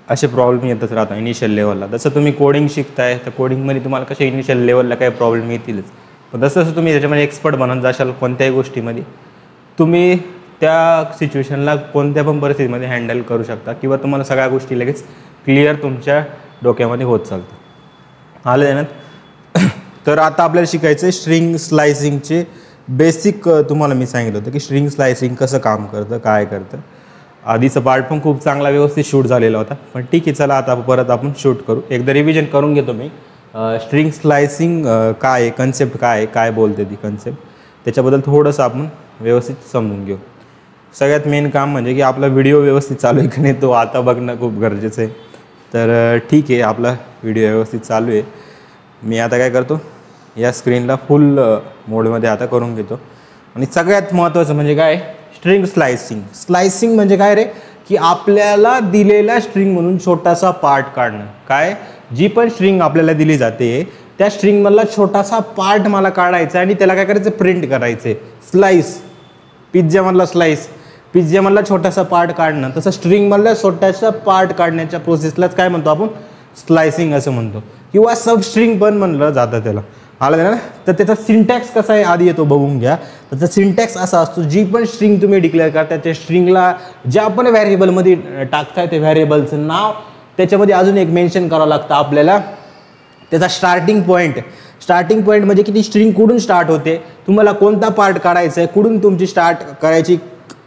असे प्रॉब्लेम येतच राहतात इनिशियल लेवलला. जसं तुम्ही कोडिंग शिकताय तर कोडिंगमध्ये तुम्हाला कसे इनिशियल लेवलला काही प्रॉब्लेम येतीलच, पण जसं जसं तुम्ही त्याच्यामध्ये एक्सपर्ट बनत जाशाल कोणत्याही गोष्टीमध्ये, तुम्ही त्या सिच्युएशनला कोणत्या पण परिस्थितीमध्ये हँडल करू शकता, किंवा तुम्हाला सगळ्या गोष्टी लगेच क्लिअर तुमच्या डोक्यामध्ये होत चालतं. आलं ध्यानात. तर आता आपल्याला शिकायचं आहे स्ट्रिंग स्लायसिंगचे बेसिक. तुम्हाला मी सांगितलं होतं की स्ट्रिंग स्लायसिंग कसं काम करतं, काय करतं. आधीचा पार्ट पण खूप चांगला व्यवस्थित शूट झालेला होता, पण ठीक आहे, चला आता परत आपण शूट करू. एकदा रिव्हिजन करून घेतो मी. स्ट्रिंग स्लायसिंग काय आहे, कन्सेप्ट काय आहे, काय बोलते ती कन्सेप्ट, त्याच्याबद्दल थोडंसं आपण व्यवस्थित समजून घेऊ. सगळ्यात मेन काम म्हणजे की आपला व्हिडिओ व्यवस्थित चालू आहे की नाही तो आता बघणं खूप गरजेचं आहे. तर ठीक आहे, आपला व्हिडिओ व्यवस्थित चालू आहे. मी आता काय करतो, या स्क्रीनला फुल मोडमध्ये आता करून घेतो. आणि सगळ्यात महत्त्वाचं म्हणजे काय, स्ट्रिंग स्लायसिंग. स्लायसिंग म्हणजे काय रे, की आपल्याला दिलेल्या स्ट्रिंगमधून छोटासा पार्ट काढणं. काय, जी पण स्ट्रिंग आपल्याला दिली जाते त्या स्ट्रिंगमधला छोटासा पार्ट मला काढायचा आणि त्याला काय करायचं, प्रिंट करायचं. स्लाइस, पिझ्झामधला स्लाइस, पिझ्झामधला छोटासा पार्ट काढणं, तसं स्ट्रिंगमधला छोटासा पार्ट काढण्याच्या प्रोसेसलाच काय म्हणतो आपण, स्लायसिंग असं म्हणतो, किंवा सबस्ट्रिंग पण म्हणलं जातं त्याला. आलं ना. तर त्याचा सिंटॅक्स कसा आहे आधी येतो बघून घ्या. त्याचा सिंटॅक्स असा असतो, जी पण स्ट्रिंग तुम्ही डिक्लेअर करता त्या स्ट्रिंगला ज्या पण व्हॅरिएबलमध्ये टाकताय ते व्हॅरिएबलचं नाव त्याच्यामध्ये अजून एक मेन्शन करावं लागतं आपल्याला, त्याचा स्टार्टिंग पॉईंट. स्टार्टिंग पॉईंट म्हणजे की ती स्ट्रिंग कुठून स्टार्ट होते, तुम्हाला कोणता पार्ट काढायचा आहे, कुठून तुमची स्टार्ट करायची,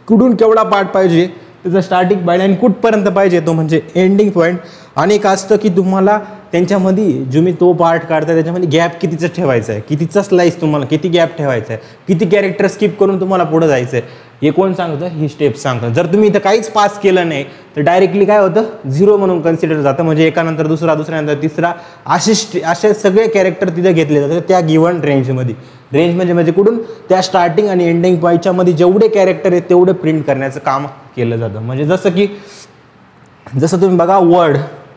कुठून केवढा पार्ट पाहिजे, त्याचा स्टार्टिंग पॉईंट, आणि कुठपर्यंत पाहिजे तो म्हणजे एंडिंग पॉईंट. आणि एक असतं की तुम्हाला त्यांच्यामध्ये जो मी तो पार्ट काढता त्याच्यामध्ये गॅप कितीचं ठेवायचं आहे, कितीचा स्लाइस तुम्हाला किती गॅप ठेवायचा आहे, किती कॅरेक्टर स्किप करून तुम्हाला पुढं जायचं आहे, हे कोण सांगतं, ही स्टेप सांगतं. जर तुम्ही इथं काहीच पास केलं नाही तर डायरेक्टली काय होतं, 0 म्हणून कन्सिडर जातं. म्हणजे एकानंतर दुसरा, दुसऱ्यानंतर तिसरा, असे सगळे कॅरेक्टर तिथे घेतले जातात त्या गिव्हन रेंजमध्ये. रेंज म्हणजे कुठून, त्या स्टार्टिंग आणि एंडिंग पॉईंटच्या मध्ये जेवढे कॅरेक्टर आहेत तेवढे प्रिंट करण्याचं काम केलं जातं. म्हणजे जसं तुम्ही बघा,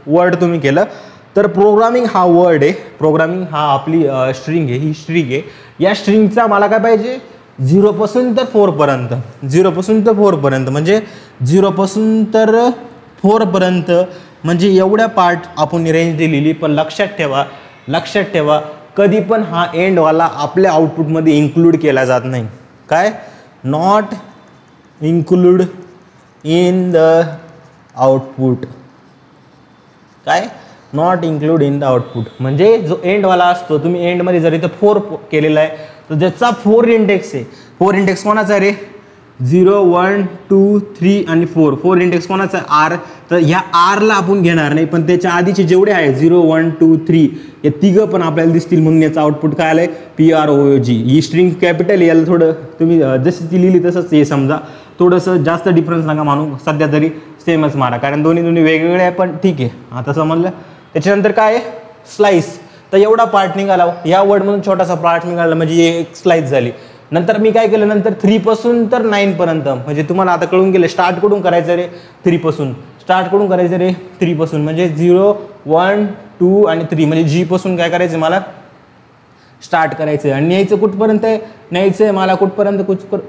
वर्ड तुम्ही केलं तर प्रोग्रामिंग हा वर्ड आहे, प्रोग्रामिंग हा आपली स्ट्रिंग आहे, ही स्ट्रिंग आहे. या स्ट्रिंगचा मला काय पाहिजे, 0 पासून तर 4 पर्यंत, 0 पासून तर 4 पर्यंत, म्हणजे 0 पासून तर 4 पर्यंत, म्हणजे एवढ्या पार्ट आपण रेंज दिलेली. पण लक्षात ठेवा कधी पण हा एंडवाला आपल्या आउटपुटमध्ये इन्क्लूड केला जात नाही. काय, not include in the output. काय, not include in the output म्हणजे जो एंडवाला असतो, तुम्ही एंडमध्ये जर इथं 4 केलेला आहे तर ज्याचा 4 इंडेक्स आहे, 4 इंडेक्स कोणाचा रे, 0 1 2 3 आणि 4 इंडेक्स कोणाचा आर. तर ह्या आरला आपण घेणार नाही, पण त्याच्या आधीचे जेवढे आहे 0 1 2 3 हे तिघं पण आपल्याला दिसतील, म्हणून याचं आउटपुट काय आलंय, PROG. ही स्ट्रिंग कॅपिटल, याला थोडं तुम्ही जशी ती लिहिली तसंच हे समजा, थोडंसं जास्त डिफरन्स नका मानू, सध्या तरी सेमच मारा, कारण दोन्ही वेगवेगळे आहे, पण ठीक आहे आता समजलं. त्याच्यानंतर काय आहे, स्लाइस. तर एवढा पार्ट निघाला, या वर्डमधून छोटासा पार्ट निघाला म्हणजे एक स्लाइस झाली. नंतर मी काय केलं, नंतर 3 पासून तर 9 पर्यंत, म्हणजे तुम्हाला आता कळून गेलं स्टार्ट कुठून करायचं रे, 3 पासून स्टार्ट कुठून करायचं रे, 3 पासून, म्हणजे 0 1 2 आणि 3 म्हणजे जी पासून काय करायचं मला स्टार्ट करायचं आहे. आणि न्यायचं कुठपर्यंत आहे, न्यायचं आहे मला कुठपर्यंत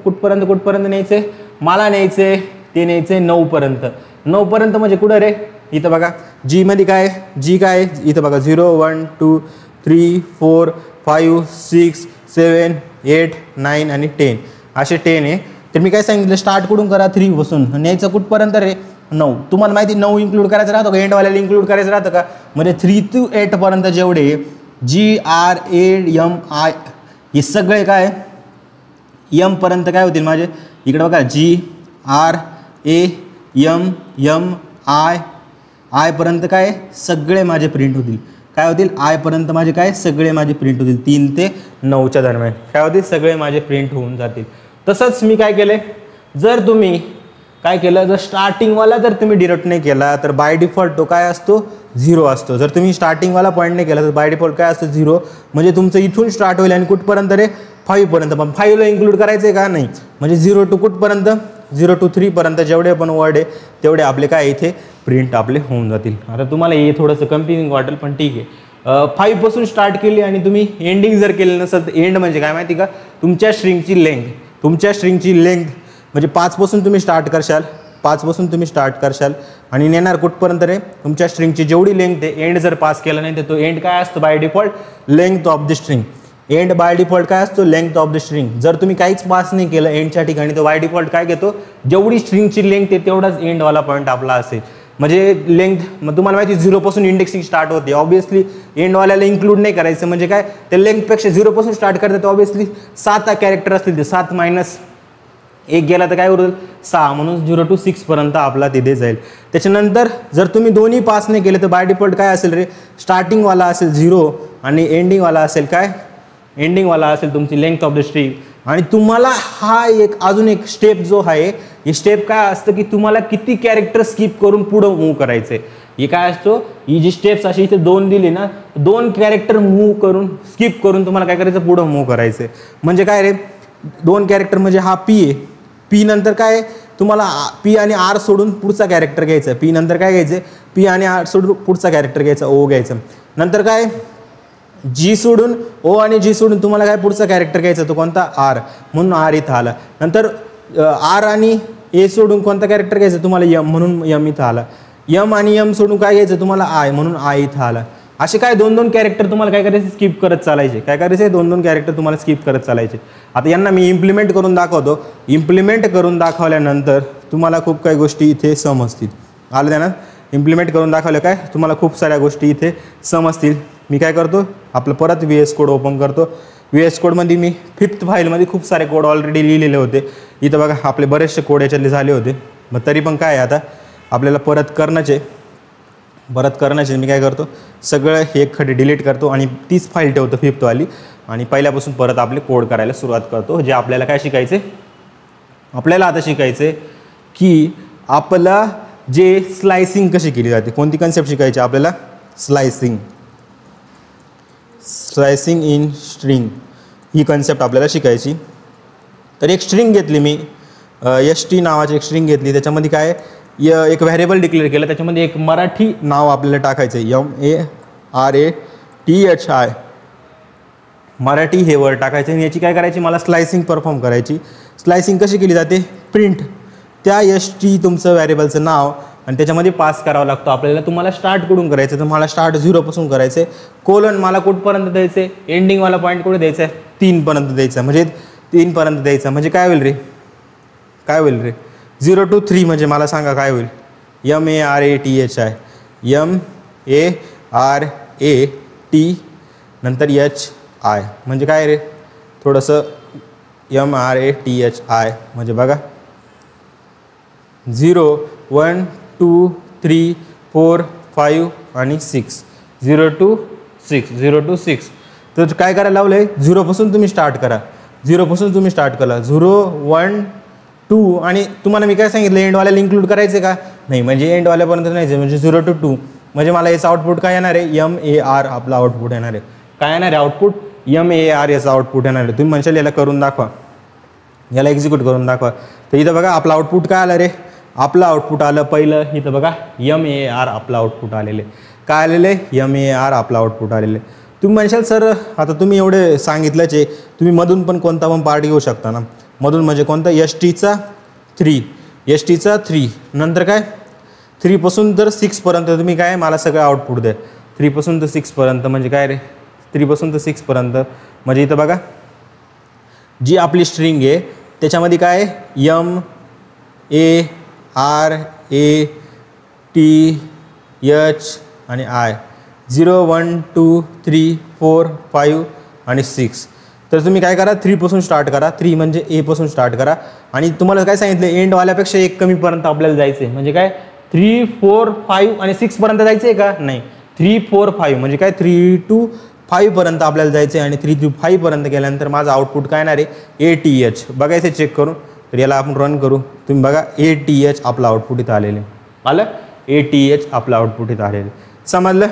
कुठपर्यंत न्यायचं आहे, मला न्यायचं आहे ते न्यायचं आहे 9 पर्यंत. 9 पर्यंत म्हणजे कुठं रे, इथं बघा जी मध्ये काय, जी काय इथं बघा 0 1 2 3 4 5 6 7 8 9 आणि 10 असे 10 आहे. तर मी काय सांगितलं स्टार्ट कुठून करा 3 पासून, न्यायचं कुठपर्यंत रे 9. तुम्हाला माहिती 9 इन्क्लूड करायचं राहतं का, एंडवाल्याला इन्क्लूड करायचं राहतं का, म्हणजे 3 to 8 पर्यंत जेवढे GRAMI हे सगळे काय एम पर्यंत काय होतील माझे, इकडे बघा GRAMI पर्यंत काय सगळे माझे प्रिंट होतील. काय होतील आय पर्यंत माझे काय सगळे माझे प्रिंट होतील. 3 ते 9च्या दरम्यान काय होतील सगळे माझे प्रिंट होऊन जातील. तसंच मी काय केले, जर तुम्ही काय केलं, जर स्टार्टिंगवाला जर तुम्ही डिरेक्ट नाही केला तर बाय डिफॉल्ट तो काय असतो 0 असतो. जर तुम्ही स्टार्टिंगवाला पॉईंट नाही केला तर बाय डिफॉल्ट काय असतो 0. म्हणजे तुमचं इथून स्टार्ट होईल आणि कुठपर्यंत रे 5 पर्यंत. पण 5ला इन्क्लूड करायचं आहे का नाही, म्हणजे 0 to कुठपर्यंत 0 to 3 पर्यंत जेवढे पण वर्ड आहे तेवढे आपले काय इथे प्रिंट आपले होऊन जातील. आता तुम्हाला हे थोडंसं कन्फ्युजिंग वाटेल पण ठीक आहे. 5 पासून स्टार्ट केली आणि तुम्ही एंडिंग जर केलं नसेल तर एंड म्हणजे काय माहिती का, तुमच्या स्ट्रिंगची लेंथ म्हणजे 5 पासून तुम्ही स्टार्ट करशाल आणि नेणार कुठपर्यंत रे, तुमच्या स्ट्रिंगची जेवढी लेंथ आहे एंड जर पास केला नाही तर तो एंड काय असतो by default length of the string. End by default काय असतो लेंथ ऑफ द स्ट्रिंग. जर तुम्ही काहीच पास नाही केलं एंडच्या ठिकाणी तर बाय डिफॉल्ट काय घेतो, जेवढी स्ट्रिंगची लेंथ आहे तेवढाच एंडवाला पॉईंट आपला असेल. म्हणजे लेंथ मग तुम्हाला माहिती 0 पासून इंडेक्सिंग स्टार्ट होते, ऑब्वियसली एंडवाल्याला इन्क्लूड नाही करायचं. म्हणजे काय त्या लेंथपेक्षा 0 पासून स्टार्ट करतात तर ऑब्वियसली 7 कॅरेक्टर असतील ते 7 मायनस 1 गेला तर काय उरल 6, म्हणून 0 to 6 पर्यंत आपला तिथे जाईल. त्याच्यानंतर जर तुम्ही दोन्ही पास नाही केले तर बाय डिफॉल्ट काय असेल रे, स्टार्टिंगवाला असेल 0 आणि एंडिंगवाला असेल काय, एंडिंगवाला असेल तुमची लेंथ ऑफ द स्ट्रिंग. आणि तुम्हाला हा एक अजून एक स्टेप जो आहे, हे स्टेप काय असतं की तुम्हाला किती कॅरेक्टर स्किप करून पुढं मूव्ह करायचे. हे काय असतो, ही जी स्टेप्स अशी इथे 2 दिली ना, 2 कॅरेक्टर मूव्ह करून स्किप करून तुम्हाला काय करायचं पुढं मूव्ह करायचं. म्हणजे काय रे 2 कॅरेक्टर म्हणजे हा पी आहे, पी नंतर काय तुम्हाला पी आणि आर सोडून पुढचा कॅरेक्टर घ्यायचा. पी नंतर काय घ्यायचं, पी आणि आर सोडून पुढचा कॅरेक्टर घ्यायचा, ओ घ्यायचं. नंतर काय जी सोडून ओ आणि जी सोडून तुम्हाला काय पुढचा कॅरेक्टर घ्यायचा, तो कोणता आर, म्हणून आर इथं आला. नंतर आर आणि ए सोडून कोणता कॅरेक्टर घ्यायचा तुम्हाला यम, म्हणून यम इथं आला. यम आणि यम सोडून काय घ्यायचं तुम्हाला आय, म्हणून आय इथं आला. असे काय 2-2 कॅरेक्टर तुम्हाला काय करायचे स्किप करत चालायचे. काय करायचे 2-2 कॅरेक्टर तुम्हाला स्किप करत चालायचे. आता यांना मी इम्प्लिमेंट करून दाखवतो. इम्प्लिमेंट करून दाखवल्यानंतर तुम्हाला खूप काही गोष्टी इथे समजतील. आलं त्यानं इम्प्लिमेंट करून दाखवलं काय तुम्हाला खूप साऱ्या गोष्टी इथे समजतील. मी काय करतो, आपलं परत VS कोड ओपन करतो. VS कोडमध्ये मी 5th फाईलमध्ये खूप सारे कोड ऑलरेडी लिहिलेले होते. इथं बघा आपले बरेचसे कोड याच्यातले झाले होते. मग तरी पण काय आता आपल्याला परत करण्याचे मी काय करतो, सगळं हे खडे डिलीट करतो आणि 30 फाईल ठेवतो 5th वाली आणि पहिल्यापासून परत आपले कोड करायला सुरुवात करतो. जे आपल्याला काय शिकायचे, आपल्याला आता शिकायचे की आपला जे स्लायसिंग कशी केली जाते, कोणती कन्सेप्ट शिकायची आपल्याला, slicing in string he concept आपल्याला शिकायची. तर एक स्ट्रिंग घेतली मी, ST नावाची एक स्ट्रिंग घेतली. त्याच्यामध्ये काय एक व्हेरिएबल डिक्लेअर केलं, त्याच्यामध्ये एक मराठी नाव आपल्याला टाकायचं आहे, MARATHI मराठी हे वर्ड टाकायचे. आणि याची काय करायची, मला स्लायसिंग परफॉर्म करायची. स्लायसिंग कशी केली जाते, प्रिंट त्या ST तुमचं व्हेरिएबलचं नाव आणि त्याच्यामध्ये पास करावं लागतो आपल्याला. तुम्हाला स्टार्ट कुठून करायचं, तर मला स्टार्ट 0 पासून करायचं आहे. कोलन मला कुठपर्यंत द्यायचं आहे, एंडिंगवाला पॉईंट कुठे द्यायचा आहे, 3 पर्यंत द्यायचा. म्हणजे 3 पर्यंत द्यायचा म्हणजे काय होईल रे 0 to 3 म्हणजे मला सांगा काय होईल, MARATHI नंतर HI म्हणजे काय रे, थोडंसं MARATHI म्हणजे बघा 0 1 2 3 4 5 आणि 6 0 to 6. तर काय करायला लावलं आहे, 0 पासून तुम्ही स्टार्ट करा. 0 1 2 आणि तुम्हाला मी काय सांगितलं एंडवाल्याला इन्क्लूड करायचं का नाही, म्हणजे एंडवाल्यापर्यंत नाही, म्हणजे 0 to 2 म्हणजे मला याचं आउटपुट काय येणार आहे, MAR आपला आउटपुट येणार आहे. काय येणार आहे आउटपुट, MAR याचा आउटपुट येणार आहे. तुम्ही म्हणशाल याला करून दाखवा, याला एक्झिक्यूट करून दाखवा. तर इथं बघा आपला आउटपुट काय आलं रे, आपलं आउटपुट आलं पहिलं इथं बघा MAR आपलं आउटपुट आलेलं आहे. काय आलेलं आहे MAR आपलं आउटपुट आलेलं आहे. तुम्ही म्हणशाल सर आता तुम्ही एवढे सांगितलंच आहे, तुम्ही मधून पण कोणता पण पार्ट घेऊ शकता ना. मधून म्हणजे कोणता STचा 3 नंतर काय 3 पासून तर 6 पर्यंत तुम्ही काय मला सगळं आउटपुट द्या. 3 पासून तर 6 पर्यंत म्हणजे काय रे 3 पासून तर 6 पर्यंत म्हणजे इथं बघा जी आपली स्ट्रिंग आहे त्याच्यामध्ये काय MARATH आणि I 0 1 2 3 4 5 आणि 6. तर तुम्ही काय करा 3 पासून स्टार्ट करा. 3 म्हणजे A पासून स्टार्ट करा आणि तुम्हाला काय सांगितलं एंडवाल्यापेक्षा एक कमीपर्यंत आपल्याला जायचं आहे. म्हणजे काय 3 4 5 आणि 6 पर्यंत जायचं आहे का नाही 3 4 5 म्हणजे काय 3 to 5 पर्यंत आपल्याला जायचं आहे आणि 3 to 5 पर्यंत गेल्यानंतर माझं आउटपुट काय येणार आहे ATH. बघायचं चेक करून. तर याला आपण रन करू. तुम्ही बघा ATH आपलं आउटपुट इथं आलेलं आहे. आलं ATH आपलं आउटपुट इथं आलेलं आहे. समजलं.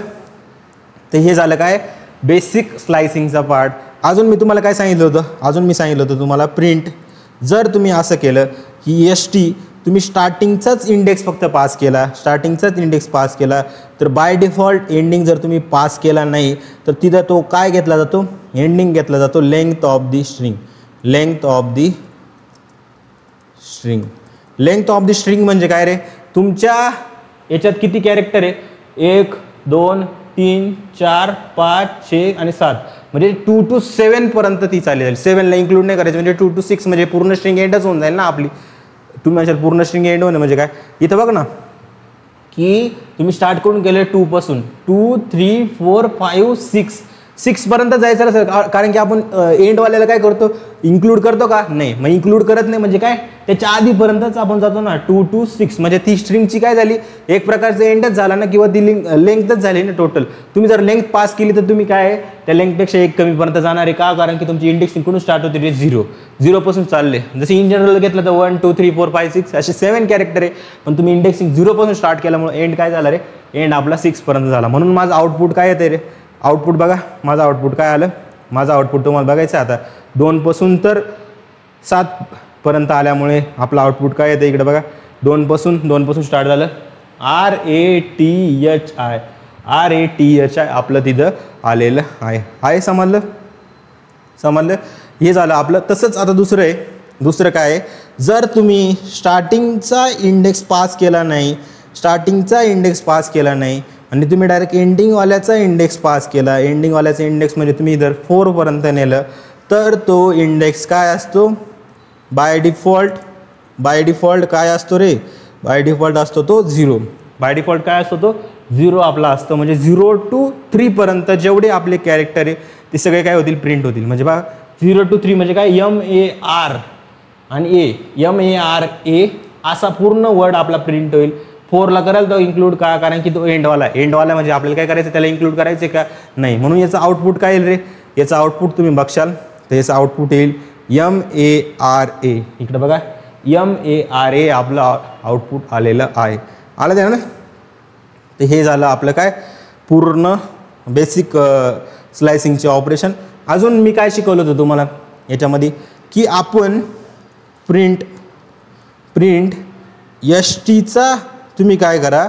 तर हे झालं काय बेसिक स्लायसिंगचा पार्ट. अजून मी तुम्हाला काय सांगितलं होतं तुम्हाला प्रिंट. जर तुम्ही असं केलं की ST तुम्ही स्टार्टिंगचाच इंडेक्स फक्त पास केला तर बाय डिफॉल्ट एंडिंग जर तुम्ही पास केला नाही तर तिथं तो काय घेतला जातो एंडिंग घेतला जातो लेंथ ऑफ दी स्ट्रिंग म्हणजे काय रे तुमच्या याच्यात किती कॅरेक्टर आहे 1 2 3 4 5 6 आणि 7 म्हणजे 2 to 7 पर्यंत ती चालेल. 7ला इन्क्लूड नाही करायचं म्हणजे 2 to 6 म्हणजे पूर्ण स्ट्रिंग एंडच होऊन जाईल ना आपली. तुम्ही म्हणशाल पूर्ण स्ट्रिंग एंड होणं म्हणजे काय इथं बघ ना की तुम्ही स्टार्ट करून गेले 2 पासून 2 3 4 5 6 पर्यंत जायचं ना सर. कारण की आपण एंडवाल्याला काय करतो इन्क्लूड करतो का नाही. मग इन्क्लूड करत नाही म्हणजे काय त्याच्या आधीपर्यंतच आपण जातो ना 2 to 6 म्हणजे ती स्ट्रिंगची काय झाली एक प्रकारचं एंडच झाला ना किंवा ती लेंथच झाली ना टोटल. तुम्ही जर लेंथ पास केली तर तुम्ही काय त्या लेंथपेक्षा एक कमीपर्यंत जाणार आहे का कारण की तुमची इंडेक्सिंग कुठून स्टार्ट होते रे 0 पासून चालले. जसे इन जनरल घेतलं तर 1 2 3 4 5 6 असे 7 कॅरेक्टर आहे पण तुम्ही इंडेक्सिंग 0 पासून स्टार्ट केल्यामुळे एंड काय झाला रे एंड आपला 6 पर्यंत झाला. म्हणून माझं आउटपुट काय येते रे आउटपुट बघा माझं आउटपुट काय आलं. माझं आउटपुट तुम्हाला बघायचं आहे आता 2 पासून तर 7 पर्यंत आल्यामुळे आपलं आउटपुट काय येतं इकडे बघा 2 पासून स्टार्ट झालं RATHI आपलं तिथं आलेलं आहे. समजलं हे झालं आपलं. तसंच आता दुसरं काय आहे जर तुम्ही स्टार्टिंगचा इंडेक्स पास केला नाही आणि तुम्ही डायरेक्ट एंडिंगवाल्याचा इंडेक्स पास केला. एंडिंगवाल्याचा इंडेक्स म्हणजे तुम्ही जर 4 पर्यंत नेलं तर तो इंडेक्स काय असतो बाय डिफॉल्ट काय असतो रे बाय डिफॉल्ट असतो तो 0. बाय डिफॉल्ट काय असतो तो 0 आपला असतो. म्हणजे 0 to 3 पर्यंत जेवढे आपले कॅरेक्टर आहे ते सगळे काय होतील प्रिंट होतील. म्हणजे बघा 0 to 3 म्हणजे काय MAR आणि MARA असा पूर्ण वर्ड आपला प्रिंट होईल. 4ला कराल तो इन्क्लूड का कारण की तो एंडवाला म्हणजे आपल्याला काय करायचं त्याला इन्क्लूड करायचं का नाही. म्हणून याचं आउटपुट काय येईल रे याचं आउटपुट तुम्ही बघशाल तर याचं आउटपुट येईल MARA. इकडे बघा MARA आपलं आउटपुट आलेलं आहे. आलं त्या ना. तर हे झालं आपलं काय पूर्ण बेसिक स्लायसिंगचे ऑपरेशन. अजून मी काय शिकवलं होतं तुम्हाला याच्यामध्ये की आपण प्रिंट STचा तुम्ही काय करा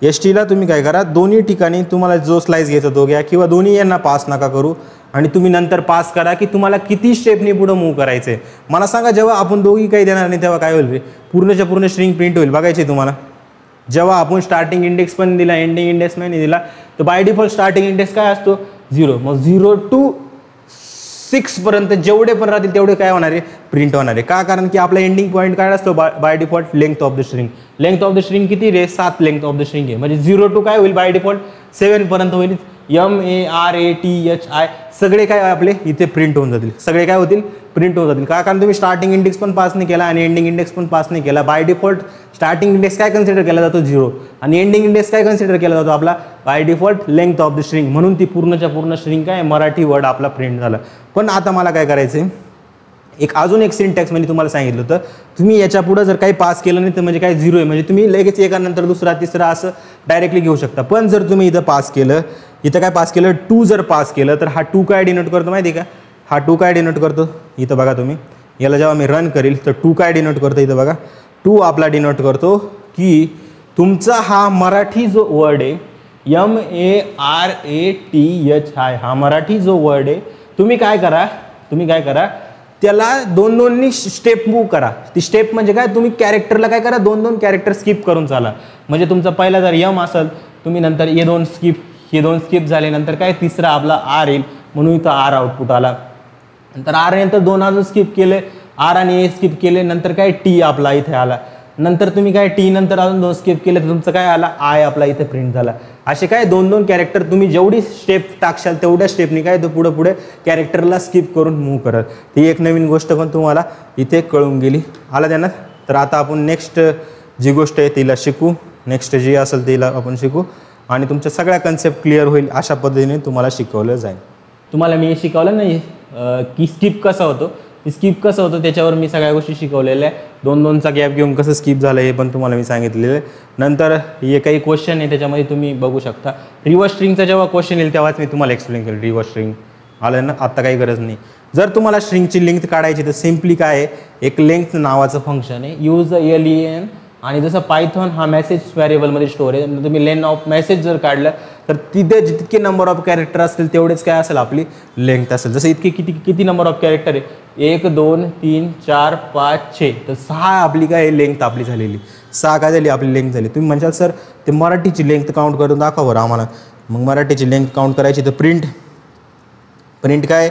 STला तुम्ही काय करा दोन्ही ठिकाणी तुम्हाला जो स्लाइस घ्यायचा तो घ्या किंवा दोन्ही यांना पास नका करू आणि तुम्ही नंतर पास करा की तुम्हाला किती स्टेपनी पुढे मूव्ह करायचं आहे. मला सांगा जेव्हा आपण दोघी काही देणार नाही तेव्हा काय होईल रे पूर्णच्या पूर्ण स्ट्रिंग प्रिंट होईल. बघायचे तुम्हाला जेव्हा आपण स्टार्टिंग इंडेक्स पण दिला एंडिंग इंडेक्स नाही दिला तर बाय डिफॉल्ट स्टार्टिंग इंडेक्स काय असतो 0. मग 0 to 6 पर्यंत जेवढे पण राहतील तेवढे काय होणार आहे प्रिंट होणार आहे. का कारण की आपला एंडिंग पॉईंट काय असतो by default length of the string किती रे 7 लेंथ ऑफ द स्ट्रिंग आहे. म्हणजे 0 to काय होईल बाय डिफॉल्ट 7 पर्यंत होईल. MARATHI सगळे काय आपले इथे प्रिंट होऊन जातील. सगळे काय होतील प्रिंट होऊन जातील. का कारण तुम्ही स्टार्टिंग इंडेक्स पण पास नाही केला आणि एंडिंग इंडेक्स पण पास नाही केला. बाय डिफॉल्ट स्टार्टिंग इंडेक्स काय कन्सिडर केला जातो 0 आणि एंडिंग इंडेक्स काय कन्सिडर केला जातो आपला by default length of the string. म्हणून ती पूर्णच्या पूर्ण स्ट्रिंग काय मराठी वर्ड आपला प्रिंट झाला. पण आता मला काय करायचं आहे अजून एक सिंटॅक्स म्हणजे तुम्हाला सांगितलं होतं तुम्ही याच्या पुढे जर काही पास केलं नाही तर म्हणजे काय 0 आहे. म्हणजे तुम्ही लगेच एकानंतर दुसरा तिसरा असं डायरेक्टली घेऊ शकता. पण जर तुम्ही इथं पास केलं इथं काय पास केलं 2 जर पास केलं तर हा 2 काय डिनोट करतो माहिती आहे का. हा 2 काय डिनोट करतो इथं बघा तुम्ही याला जेव्हा मी रन करील तर 2 काय डिनोट करतो इथं बघा 2 आपला डिनोट करतो की तुमचा हा मराठी जो वर्ड आहे MARATHI हा मराठी जो वर्ड आहे, तुम्ही काय करा त्याला दोन दोननी स्टेप मूव्ह करा. ती स्टेप म्हणजे काय, तुम्ही कॅरेक्टरला काय करा, दोन दोन कॅरेक्टर स्किप करून चाला. म्हणजे तुमचा पहिला जर यम असेल, तुम्ही नंतर हे दोन स्किप झाले, नंतर काय तिसरा आपला आर येईल, म्हणून इथं आर आउटपुट आला. नंतर आर नंतर दोन अजून स्किप केले, आर आणि ए स्किप केले, नंतर काय टी आपला इथे आला. नंतर तुम्ही काय टी नंतर अजून दोन स्किप केले तर तुमचं काय आला, आय आपला इथे प्रिंट झाला. असे काय दोन दोन कॅरेक्टर तुम्ही जेवढी स्टेप टाकशाल तेवढ्या स्टेपनी काय तो पुढे कॅरेक्टरला स्किप करून मूव्ह करत. ती एक नवीन गोष्ट पण तुम्हाला इथे कळून गेली. आला त्यांना. तर आता आपण नेक्स्ट जी गोष्ट आहे तिला शिकू, नेक्स्ट जी असेल तिला आपण शिकू आणि तुमच्या सगळ्या कन्सेप्ट क्लिअर होईल अशा पद्धतीने तुम्हाला शिकवलं जाईल. तुम्हाला मी शिकवलं नाही की स्किप कसं होतं, त्याच्यावर मी सगळ्या गोष्टी शिकवलेल्या आहे. दोन दोनचा गॅप घेऊन कसं स्किप झालं हे पण तुम्हाला मी सांगितलेलं आहे. नंतर हे काही क्वेश्चन आहे त्याच्यामध्ये तुम्ही बघू शकता. रिव्हर्स स्ट्रिंगचा जेव्हा क्वेश्चन येईल तेव्हाच मी तुम्हाला एक्सप्लेन केलं. रिव्हर्स स्ट्रिंग आलं ना, आत्ता काही गरज नाही. जर तुम्हाला स्ट्रिंगची लेंथ काढायची तर सिम्पली काय आहे, एक लेंथ नावाचं फंक्शन आहे, यूज LEN. आणि जसं पायथॉन हा मेसेज व्हेरिएबलमध्ये स्टोअर आहे, तुम्ही लेन ऑफ मेसेज जर काढलं तर तिथे जितके नंबर ऑफ कॅरेक्टर असतील तेवढेच काय असेल आपली लेंथ असेल. जसं इतके किती नंबर ऑफ कॅरेक्टर आहे, 1 2 3 4 5 6, तर 6 आपली काय लेंथ आपली झालेली. 6 काय झाली आपली लेंथ झाली. तुम्ही म्हणशाल सर ते मराठीची लेंथ काउंट करून दाखवा बरं आम्हाला. मग मराठीची लेंथ काउंट करायची तर प्रिंट काय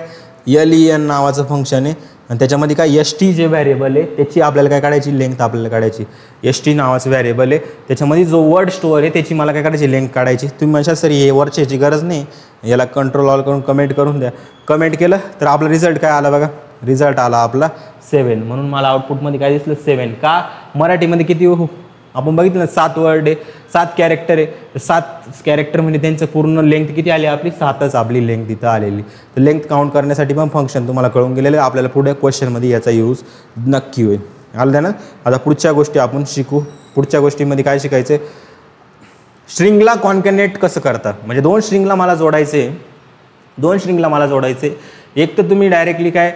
LEN नावाचं फंक्शन आहे आणि त्याच्यामध्ये काय ST जे व्हेरिएबल आहे त्याची आपल्याला काय काढायची लेंथ आपल्याला काढायची. ST नावाचं व्हेरिएबल आहे, त्याच्यामध्ये जो वर्ड स्टोअर आहे त्याची मला काय काढायची लेंथ काढायची. तुम्ही म्हणशाल सर हे वरची याची गरज नाही, याला कंट्रोल ऑल करून कमेंट करून द्या. कमेंट केलं तर आपला रिझल्ट काय आला बघा, रिझल्ट आला आपला 7. म्हणून मला आउटपुटमध्ये काय दिसलं 7. का मराठीमध्ये किती आपण बघितलं ना 7 वर्ड आहे, 7 कॅरेक्टर आहे, तर 7 कॅरेक्टरमध्ये त्यांचं पूर्ण लेंथ किती आली आपली 7च आपली लेंथ तिथं आलेली. तर लेंथ काउंट करण्यासाठी पण फंक्शन तुम्हाला कळून गेलेलं आहे. आपल्याला पुढे क्वेश्चनमध्ये याचा यूज नक्की होईल. आलं ना. आता पुढच्या गोष्टी आपण शिकू. पुढच्या गोष्टीमध्ये काय शिकायचं, स्ट्रिंगला कॉन्कॅनेट कसं करतात. म्हणजे दोन स्ट्रिंगला मला जोडायचे. एक तर तुम्ही डायरेक्टली काय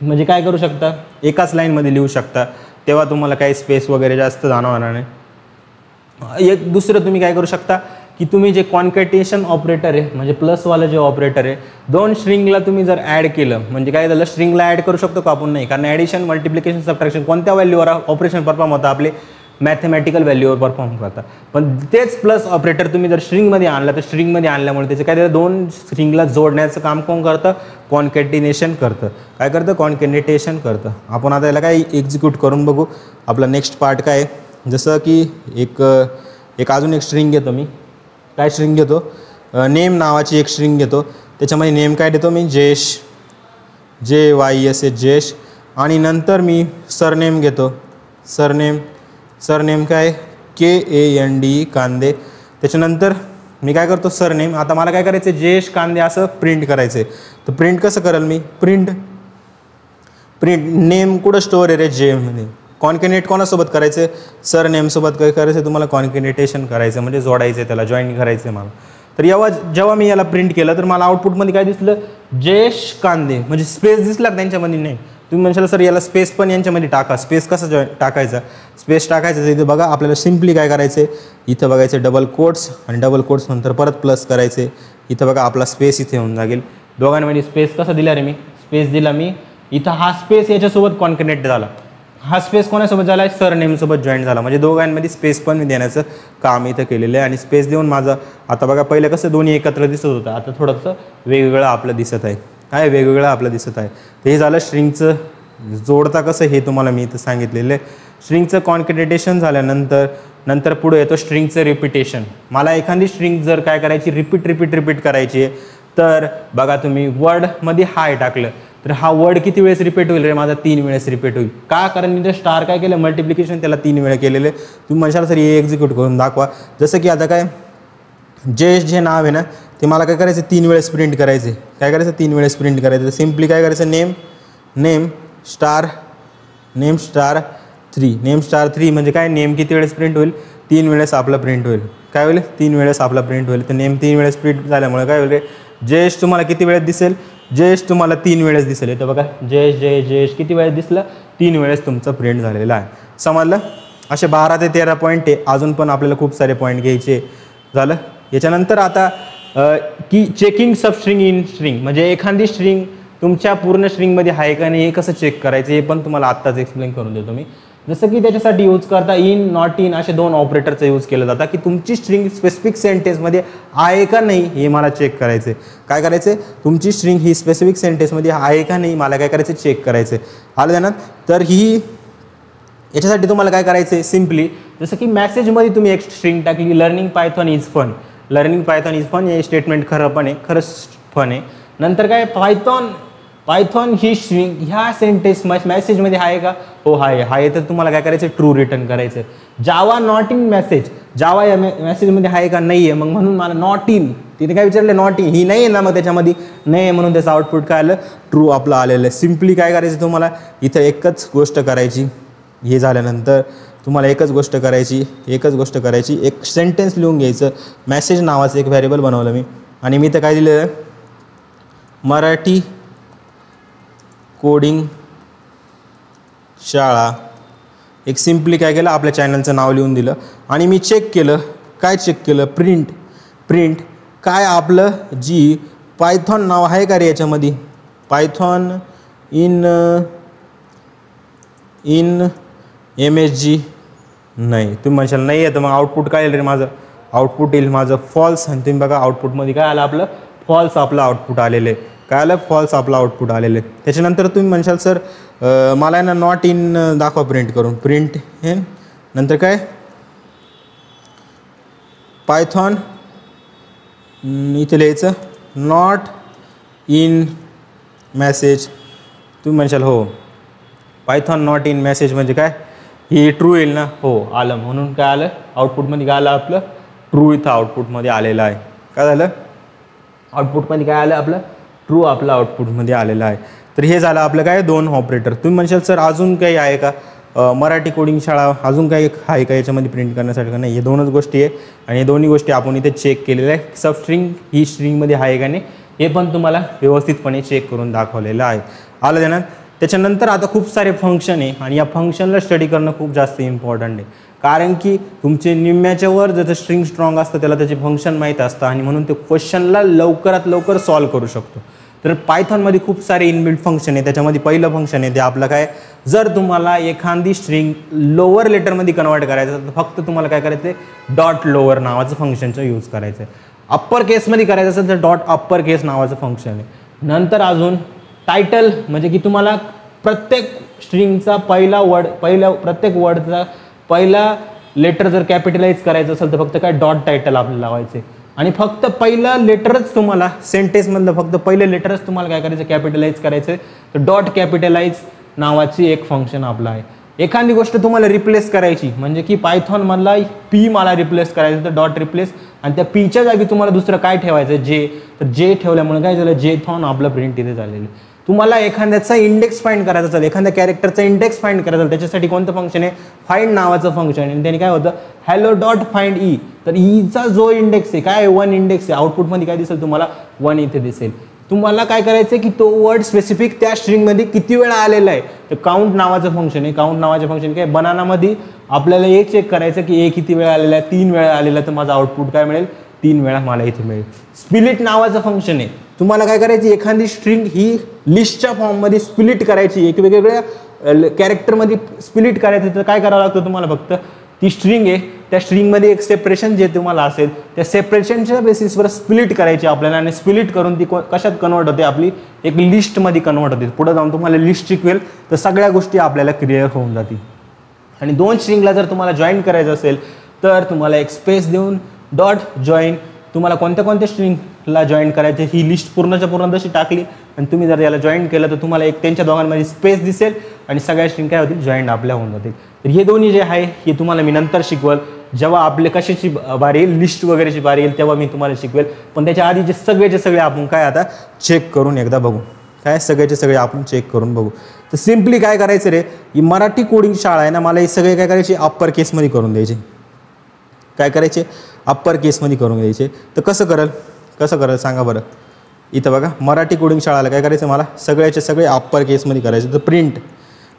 म्हणजे काय करू शकता, एकाच लाईनमध्ये लिहू शकता, तेव्हा तुम्हाला काही स्पेस वगैरे जास्त जाणवणार नाही. एक दुसरं तुम्ही काय करू शकता की तुम्ही जे कॉन्कॅटेशन ऑपरेटर आहे म्हणजे प्लसवालं जे ऑपरेटर आहे, दोन स्ट्रिंगला तुम्ही जर ॲड केलं म्हणजे काय झालं, स्ट्रिंगला ॲड करू शकतो का आपण, नाही. कारण ॲडिशन मल्टिप्लिकेशन सबट्रॅक्शन कोणत्या व्हॅल्यूवर ऑपरेशन परफॉर्म होतं, आपले मॅथमॅटिकल व्हॅल्यूवर परफॉर्म करतात. पण तेच प्लस ऑपरेटर तुम्ही जर स्ट्रिंगमध्ये आणलं तर स्ट्रिंगमध्ये आणल्यामुळे त्याचं काय दोन स्ट्रिंगला जोडण्याचं काम कोण करतं, कॉन्कॅटिनेशन करतं. काय करतं, कॉन्कॅटिनेशन करतं. आपण आता याला काय एक्झिक्यूट करून बघू. आपला नेक्स्ट पार्ट काय आहे, जसं की एक अजून एक स्ट्रिंग घेतो मी. काय स्ट्रिंग घेतो, नेम नावाची एक स्ट्रिंग घेतो. त्याच्यामध्ये नेम काय देतो मी, जयेश, JYS जयेश. आणि नंतर मी सरनेम घेतो. सरनेम काय KANDE कांदे. त्याच्यानंतर मी काय करतो सरनेम. आता मला काय करायचं आहे, जयेश कांदे असं प्रिंट करायचं आहे. तर प्रिंट कसं करेल मी, प्रिंट नेम कुठं स्टोअर आहे रे, जेमध्ये. कॉन्कॅनेट कोणासोबत करायचं आहे, सरनेमसोबत काय करायचं आहे तुम्हाला, कॉन्कॅनेटेशन करायचं म्हणजे जोडायचं आहे, त्याला जॉईन करायचं आहे मला. तर जेव्हा मी याला प्रिंट केलं तर मला आउटपुटमध्ये काय दिसलं, जयेश कांदे. म्हणजे स्पेस दिसला त्यांच्यामध्ये, नाही. तुम्ही म्हणशाल सर याला स्पेस पण यांच्यामध्ये टाका. स्पेस कसं टाकायचा, स्पेस टाकायचं तर इथे बघा आपल्याला सिम्पली काय करायचं आहे, इथं बघायचं डबल कोट्स आणि डबल कोट्स नंतर परत प्लस करायचे. इथं बघा आपला स्पेस इथे होऊन जाईल. दोघांमध्ये स्पेस कसा दिला रे मी, स्पेस दिला मी. इथं हा स्पेस याच्यासोबत कॉन्कॅनेट झाला, हा स्पेस कोणासोबत झाला आहे, सरनेमसोबत जॉईन झाला. म्हणजे दोघांमध्ये स्पेस पण मी देण्याचं काम इथं केलेलं आहे. आणि स्पेस देऊन माझं आता बघा पहिलं कसं दोन्ही एकत्र दिसत होतं, आता थोडंसं वेगवेगळं आपलं दिसत आहे. काय वेगवेगळं आपलं दिसत आहे. तर हे झालं स्ट्रिंगचं जोडता कसं हे तुम्हाला मी इथं सांगितलेलं आहे. स्ट्रिंगचं कॉन्कॅटिनेशन झाल्यानंतर पुढे येतो स्ट्रिंगचं रिपिटेशन. मला एखादी स्ट्रिंग जर काय करायची, रिपीट करायची आहे, तर बघा तुम्ही वर्डमध्ये हाय टाकलं तर हा वर्ड किती वेळेस रिपीट होईल रे, माझा 3 वेळेस रिपीट होईल. का, कारण मी ते स्टार काय केलं, मल्टिप्लिकेशन त्याला 3 वेळा केलेलं आहे. तुम्ही म्हणशाल सर हे एक्झिक्यूट करून दाखवा. जसं की आता काय जयेश जे नाव आहे ना ते मला काय करायचं 3 वेळेस प्रिंट करायचे. काय करायचं 3 वेळेस प्रिंट करायचं. तर सिम्पली काय करायचं, नेम स्टार 3 म्हणजे काय, नेम किती वेळेस प्रिंट होईल, 3 वेळेस आपला प्रिंट होईल. काय होईल, 3 वेळेस आपला प्रिंट होईल. तर नेम 3 वेळेस प्रिंट झाल्यामुळे काय होईल रे, जयेश तुम्हाला किती वेळेस दिसेल, जयेश तुम्हाला 3 वेळेस दिसेल. तर बघा जयेश किती वेळेस दिसलं, 3 वेळेस तुमचं प्रिंट झालेलं आहे. समजलं. असे 12 ते 13 पॉईंट आहे. अजून पण आपल्याला खूप सारे पॉईंट घ्यायचे. झालं. याच्यानंतर आता की चेकिंग सबस्ट्रिंग इन स्ट्रिंग, म्हणजे एखादी स्ट्रिंग तुमच्या पूर्ण स्ट्रिंगमध्ये आहे का नाही हे कसं चेक करायचं हे पण तुम्हाला आत्ताच एक्सप्लेन करून देतो मी. जसं की त्याच्यासाठी यूज करता इन, नॉट इन असे 2 ऑपरेटरचा यूज केला जाता की तुमची स्ट्रिंग स्पेसिफिक सेंटेन्समध्ये आहे का नाही हे मला चेक करायचं आहे. काय करायचं आहे, तुमची स्ट्रिंग ही स्पेसिफिक सेंटेन्समध्ये आहे का नाही मला काय करायचं चेक करायचं आहे. आलं ध्यानात. तर ही याच्यासाठी तुम्हाला काय करायचं आहे, सिम्पली जसं की मेसेजमध्ये तुम्ही एक स्ट्रिंग टाकली learning Python is fun, learning Python is fun हे स्टेटमेंट खरं पण आहे, खरंच फन आहे. नंतर काय पायथॉन ही स्ट्रिंग ह्या सेंटेन्स मेसेजमध्ये आहे का, हो आहे तर तुम्हाला काय करायचं ट्रू रिटर्न करायचं. जावा नॉट इन मेसेज, जावा या मेसेजमध्ये आहे का नाही आहे, मग म्हणून मला नॉट इन, तिथे काय विचारलं नॉट इन, ही नाही आहे ना, मग त्याच्यामध्ये नाही आहे म्हणून त्याचं आउटपुट काय आलं ट्रू आपलं आलेलं आहे. सिम्पली काय करायचं तुम्हाला इथं एकच गोष्ट करायची, हे झाल्यानंतर तुम्हाला एकच गोष्ट करायची, एक सेंटेन्स लिहून घ्यायचं. मेसेज नावाचं एक व्हेरिएबल बनवलं मी आणि मी तर काय दिलं मराठी कोडिंग शाळा. एक सिम्पली काय केलं आपल्या चॅनलचं नाव लिहून दिलं आणि मी चेक केलं. काय चेक केलं, प्रिंट काय आपलं जी पायथॉन नाव आहे का रे याच्यामध्ये, पायथॉन इन MSG नाही. तुम्ही म्हणशाल नाही आहे तर मग आउटपुट काय येईल रे माझं, आउटपुट येईल माझं फॉल्स. आणि तुम्ही बघा आउटपुटमध्ये काय आलं आपलं फॉल्स आपलं आउटपुट आलेलं आहे. काय आलं फॉल्स आपलं आउटपुट आलेलं आहे. त्याच्यानंतर तुम्ही म्हणशाल सर मला ना नॉट इन दाखवा प्रिंट करून, प्रिंट हे नंतर काय पायथॉन इथे लिहायचं नॉट इन मेसेज. तुम्ही म्हणशाल हो पायथॉन नॉट इन मेसेज म्हणजे काय ही ट्रू येईल ना, हो आलं. म्हणून काय आलं आउटपुटमध्ये काय आलं आपलं ट्रू इथं आउटपुटमध्ये आलेलं आहे. काय झालं आउटपुटमध्ये काय आलं आपलं ट्रू आपलं आउटपुटमध्ये आलेलं आहे. तर हे झालं आपलं काय 2 ऑपरेटर. तुम्ही म्हणशाल सर अजून काही आहे का, मराठी कोडिंग शाळा अजून काही आहे का याच्यामध्ये प्रिंट करण्यासाठी का नाही, हे 2च गोष्टी आहे आणि हे दोन्ही गोष्टी आपण इथे चेक केलेल्या आहे. सबस्ट्रिंग ही स्ट्रिंगमध्ये आहे का नाही हे पण तुम्हाला व्यवस्थितपणे चेक करून दाखवलेलं आहे. आलं ध्यानात. त्याच्यानंतर आता खूप सारे फंक्शन आहे आणि या फंक्शनला स्टडी करणं खूप जास्त इम्पॉर्टंट आहे, कारण की तुमचे निम्म्याच्या वर जसं स्ट्रिंग स्ट्रॉंग असतं त्याला त्याचे फंक्शन माहीत असतं आणि म्हणून ते क्वेश्चनला लवकरात लवकर सॉल्व करू शकतो. तर पायथॉनमध्ये खूप सारे इनबिल्ट फंक्शन आहे. त्याच्यामध्ये पहिलं फंक्शन आहे ते आपलं काय, जर तुम्हाला एखादी स्ट्रिंग लोअर लेटरमध्ये कन्वर्ट करायचं तर फक्त तुम्हाला काय करायचं आहे डॉट लोअर नावाचं फंक्शनचं यूज करायचं आहे. अप्पर केसमध्ये करायचं असेल तर डॉट अप्पर केस नावाचं फंक्शन आहे. नंतर अजून टायटल म्हणजे की तुम्हाला प्रत्येक स्ट्रिंगचा प्रत्येक वर्डचा पहिला लेटर जर कॅपिटलाइज करायचं असेल तर फक्त काय डॉट टायटल आपल्याला लावायचे आणि फक्त पहिलं लेटरच तुम्हाला सेंटेन्समधलं फक्त पहिलं लेटरच तुम्हाला काय करायचं कॅपिटलाइज करायचं. तर डॉट कॅपिटलाइज नावाची एक फंक्शन आपलं आहे. एखादी गोष्ट तुम्हाला रिप्लेस करायची म्हणजे की पायथॉनमधला पी मला रिप्लेस करायचं तर डॉट रिप्लेस आणि त्या पीच्या जागी तुम्हाला दुसरं काय ठेवायचं जे, तर जे ठेवल्यामुळे काय झालं जेथॉन आपलं प्रिंट इथे झालेलं. तुम्हाला एखाद्याचा इंडेक्स फाइंड करायचा असेल, एखाद्या कॅरेक्टरचा इंडेक्स फाइंड करायचा असेल त्याच्यासाठी कोणतं फंक्शन आहे फाइंड नावाचं फंक्शन आहे. आणि त्याने काय होतं हॅलो डॉट फाइंड ई, तर ईचा जो इंडेक्स आहे काय 1 इंडेक्स आहे, आउटपुटमध्ये काय दिसेल तुम्हाला 1 इथे दिसेल. तुम्हाला काय करायचं आहे की तो वर्ड स्पेसिफिक त्या स्ट्रिंगमध्ये किती वेळा आलेला आहे तर काउंट नावाचं फंक्शन आहे. काउंट नावाचं फंक्शन काय बनानामध्ये आपल्याला हे चेक करायचं की ए किती वेळा आलेला आहे, 3 वेळा आलेला तर माझा आउटपुट काय मिळेल 3 वेळा मला इथे मिळेल. स्प्लिट नावाचं फंक्शन आहे. तुम्हाला काय करायची एखादी स्ट्रिंग ही लिस्टच्या फॉर्ममध्ये स्प्लिट करायची, एक वेगवेगळ्या कॅरेक्टरमध्ये स्प्लिट करायचं तर काय करावं लागतं तुम्हाला फक्त ती स्ट्रिंग आहे त्या स्ट्रिंगमध्ये एक सेपरेशन जे तुम्हाला असेल त्या सेपरेशनच्या बेसिसवर स्प्लिट करायची आपल्याला आणि स्प्लिट करून ती कशात कन्वर्ट होते आपली एक लिस्टमध्ये कन्वर्ट होते. पुढे जाऊन तुम्हाला लिस्ट शिकवेल तर सगळ्या गोष्टी आपल्याला क्लिअर होऊन जातील. आणि 2 स्ट्रिंगला जर तुम्हाला जॉईन करायचं असेल तर तुम्हाला एक स्पेस देऊन डॉट जॉईन तुम्हाला कोणत्या स्ट्रिंगला जॉईन करायचे ही लिस्ट पूर्णच्या पूर्ण जशी टाकली आणि तुम्ही जर याला जॉईन केलं तर तुम्हाला एक त्यांच्या दोघांमध्ये स्पेस दिसेल आणि सगळ्या स्ट्रिंग काय होतील जॉईन आपल्या होऊन जातील. तर हे दोन्ही जे आहे हे तुम्हाला मी नंतर शिकवेल जेव्हा आपले कशाची बारी येईल लिस्ट वगैरेची बारी येईल तेव्हा मी तुम्हाला शिकवेल. पण त्याच्या आधी जे सगळे आपण काय आता चेक करून एकदा बघू, काय सगळे आपण चेक करून बघू. तर सिम्पली काय करायचं रे, ही मराठी कोडिंग शाळा आहे ना, मला हे सगळे काय करायचे अप्पर केसमध्ये करून द्यायचे. काय करायचे अप्पर केसमध्ये करून द्यायचे. तर कसं करेल सांगा बरं. इथं बघा मराठी कोडिंग शाळाला काय करायचं मला सगळे अप्पर केसमध्ये करायचं. तर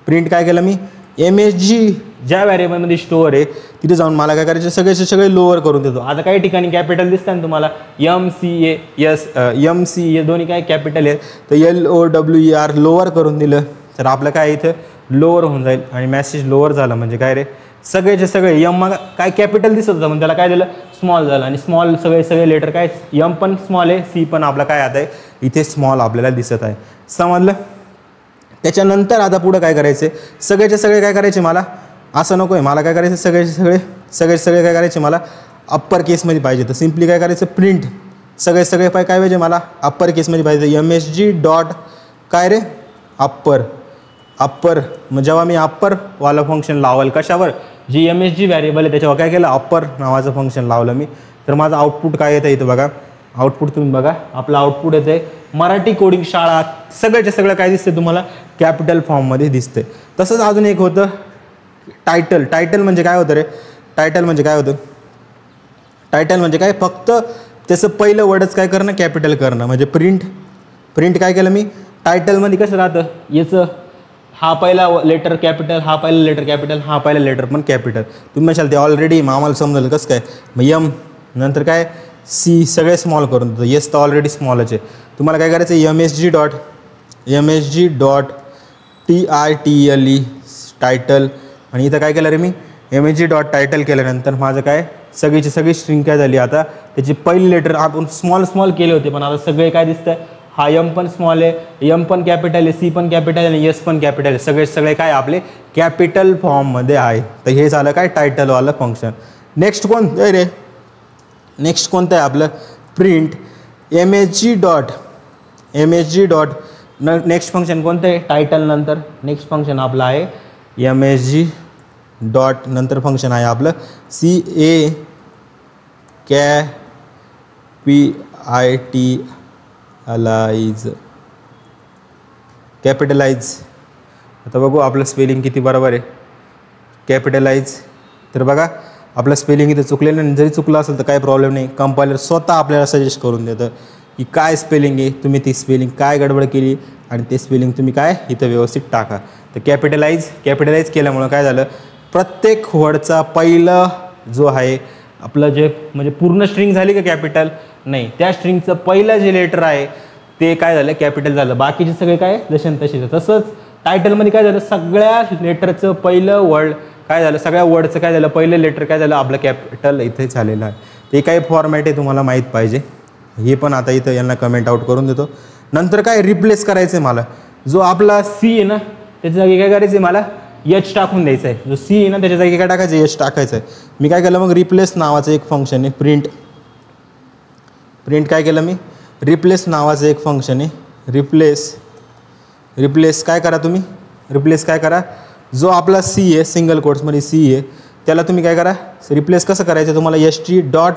प्रिंट काय केलं मी MSG ज्या व्हॅरिएबलमध्ये स्टोअर आहे तिथे जाऊन मला काय करायचे सगळेचे सगळे लोअर करून देतो. आता काही ठिकाणी कॅपिटल दिसतात ना तुम्हाला MCA दोन्ही काय कॅपिटल आहे, तर LOWER लोअर करून दिलं तर आपलं काय इथं लोअर होऊन जाईल आणि मॅसेज लोअर झाला म्हणजे काय रे सगळेचे सगळे मग काय कॅपिटल दिसत होतं म्हणजे त्याला काय दिलं स्मॉल झालं आणि स्मॉल सगळे लेटर काय पण स्मॉल आहे, C पण आपला काय आता आहे इथे स्मॉल आपल्याला दिसत आहे. समजलं. त्याच्यानंतर आता पुढं काय करायचे सगळेचे सगळे काय करायचे मला असं नको आहे, मला काय करायचं सगळे काय करायचे मला अप्पर केसमध्ये पाहिजे. तर सिम्पली काय करायचं प्रिंट सगळे काय पाहिजे मला अप्पर केसमध्ये पाहिजे. MSG डॉट काय रे अप्पर मग जेव्हा मी अप्परवालं फंक्शन लावलं कशावर जी MSG व्हॅरिएबल आहे त्याच्यावर काय केलं अप्पर नावाचं फंक्शन लावलं मी, तर माझं आउटपुट काय येतं इथं बघा. आउटपुट तुम्ही बघा आपलं आउटपुट येतं आहे मराठी कोडिंग शाळा सगळ्याचे सगळं काय दिसते तुम्हाला कॅपिटल फॉर्ममध्ये दिसते. तसंच अजून एक होतं टायटल म्हणजे काय होतं रे टायटल म्हणजे काय फक्त त्याचं पहिलं वर्डच काय करणं कॅपिटल करणं म्हणजे प्रिंट काय केलं मी टायटलमध्ये कसं राहतं याचं हा पहिला लेटर कॅपिटल हा पहिला लेटर कॅपिटल हा पहिला लेटर पण कॅपिटल तुम्ही म्हणशाल ते ऑलरेडी आम्हाला समजलं कसं काय मग M नंतर काय C सगळे स्मॉल करून देतो. येस तर ऑलरेडी स्मॉलच आहे. तुम्हाला काय करायचं MSG डॉट TITLE टायटल आणि इथं काय केलं रे मी MSG डॉट टायटल केल्यानंतर माझं काय सगळीची सगळी स्ट्रिंग काय झाली आता त्याची पहिली लेटर आपण स्मॉल केले होते पण आता सगळे काय दिसतंय हा M पण स्मॉल आहे M पण कॅपिटल आहे C पण कॅपिटल आहे आणि S पण कॅपिटल आहे सगळे काय आपले कॅपिटल फॉर्ममध्ये आहे. तर हे झालं काय टायटलवालं फंक्शन. नेक्स्ट कोणतं आहे आपलं print MSG dot next function कोणतं आहे टायटल नंतर नेक्स्ट फंक्शन आपलं आहे MSG डॉट नंतर फंक्शन आहे आपलं कॅपिटलाइज. आता बघू आपलं स्पेलिंग किती बरोबर आहे कॅपिटलाइज. तर बघा आपलं स्पेलिंग इथं चुकलेलं नाही, जरी चुकलं असेल तर काही प्रॉब्लेम नाही. कंपायलर स्वतः आपल्याला सजेस्ट करून देतं की काय स्पेलिंग आहे, तुम्ही ती स्पेलिंग काय गडबड केली आणि ते स्पेलिंग तुम्ही काय इथं व्यवस्थित टाका. तर कॅपिटलाइज केल्यामुळं काय झालं प्रत्येक वर्डचा पहिलं जो आहे आपलं जे म्हणजे पूर्ण स्ट्रिंग झाली का कॅपिटल नाही त्या स्ट्रिंगचं पहिलं जे लेटर आहे ते काय झालं कॅपिटल झालं. बाकीचे सगळे काय जसे तसेच. तसंच टायटलमध्ये काय झालं सगळ्या लेटरचं पहिलं वर्ड काय झालं सगळ्या वर्डचं काय झालं पहिलं लेटर काय झालं आपलं कॅपिटल इथे झालेलं आहे. ते काही फॉर्मॅट आहे तुम्हाला माहीत पाहिजे हे पण आता इथं यांना कमेंट आउट करून देतो. नंतर काय रिप्लेस करायचं आहे मला जो आपला C आहे ना त्याच्या जागी काय करायचं आहे मला H टाकून द्यायचं आहे. जो C आहे ना त्याच्या जागी काय टाकायचं आहे H टाकायचं आहे. मी काय केलं मग रिप्लेस नावाचं एक फंक्शन आहे प्रिंट काय केलं मी रिप्लेस नावाचं एक फंक्शन आहे रिप्लेस काय करा तुम्ही रिप्लेस काय करा जो आपला C आहे सिंगल कोट्समध्ये C आहे त्याला तुम्ही काय करा रिप्लेस कसं करायचं तुम्हाला ST डॉट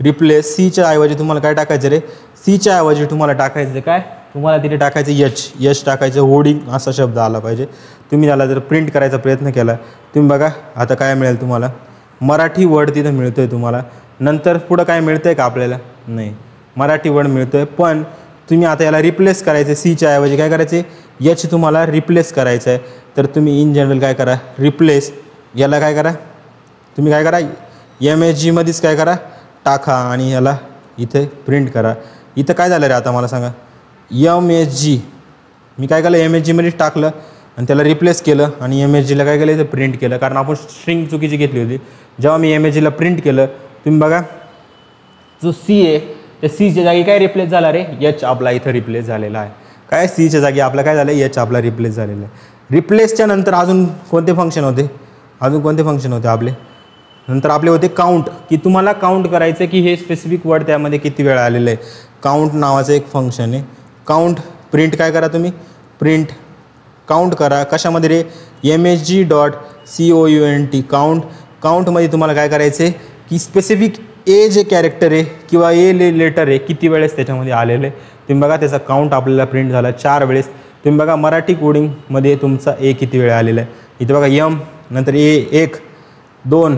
रिप्लेस Cच्या ऐवजी तुम्हाला काय टाकायचं रे Cच्या ऐवजी तुम्हाला टाकायचं काय तुम्हाला तिथे टाकायचं H टाकायचं होर्डिंग असा शब्द आला पाहिजे. तुम्ही त्याला जर प्रिंट करायचा प्रयत्न केला तुम्ही बघा आता काय मिळेल तुम्हाला मराठी वर्ड तिथं मिळतो आहे तुम्हाला. नंतर पुढं काय मिळतं आहे का आपल्याला नाही मराठी वर्ड मिळतो आहे पण तुम्ही आता याला रिप्लेस करायचं Cच्या ऐवजी काय करायचे H तुम्हाला रिप्लेस करायचं आहे. तर तुम्ही इन जनरल काय करा रिप्लेस याला काय करा तुम्ही काय करा MSGमध्येच काय करा टाका आणि याला इथे प्रिंट करा. इथं काय झालं रे आता मला सांगा MSG मी काय केलं MSGमध्येच टाकलं आणि त्याला रिप्लेस केलं आणि MSGला काय केलं इथं प्रिंट केलं कारण आपण स्ट्रिंग चुकीची घेतली होती. जेव्हा मी MSGला प्रिंट केलं तुम्ही बघा जो C आहे त्या Cच्या जागी काय रिप्लेस झाला रे H आपला इथं रिप्लेस झालेला आहे. काय Cच्या जागी आपला काय झालं H आपला रिप्लेस झालेला आहे. रिप्लेसच्या नंतर अजून कोणते फंक्शन होते आपले नंतर आपले होते काउंट की तुम्हाला काउंट करायचं की हे स्पेसिफिक वर्ड त्यामध्ये किती वेळा आलेलं आहे. काउंट नावाचं एक फंक्शन आहे काउंट प्रिंट काय करा तुम्ही प्रिंट काउंट करा कशामध्ये रे MSG डॉट COUNT काउंटमध्ये तुम्हाला काय करायचं आहे की स्पेसिफिक ए जे कॅरेक्टर आहे किंवा ए लेटर आहे किती वेळेस त्याच्यामध्ये आलेलं आहे. तुम्ही बघा त्याचा काउंट आपल्याला प्रिंट झाला 4 वेळेस. तुम्ही बघा मराठी कोडिंगमध्ये तुमचा ए किती वेळा आलेला आहे इथे बघा M नंतर A 1 2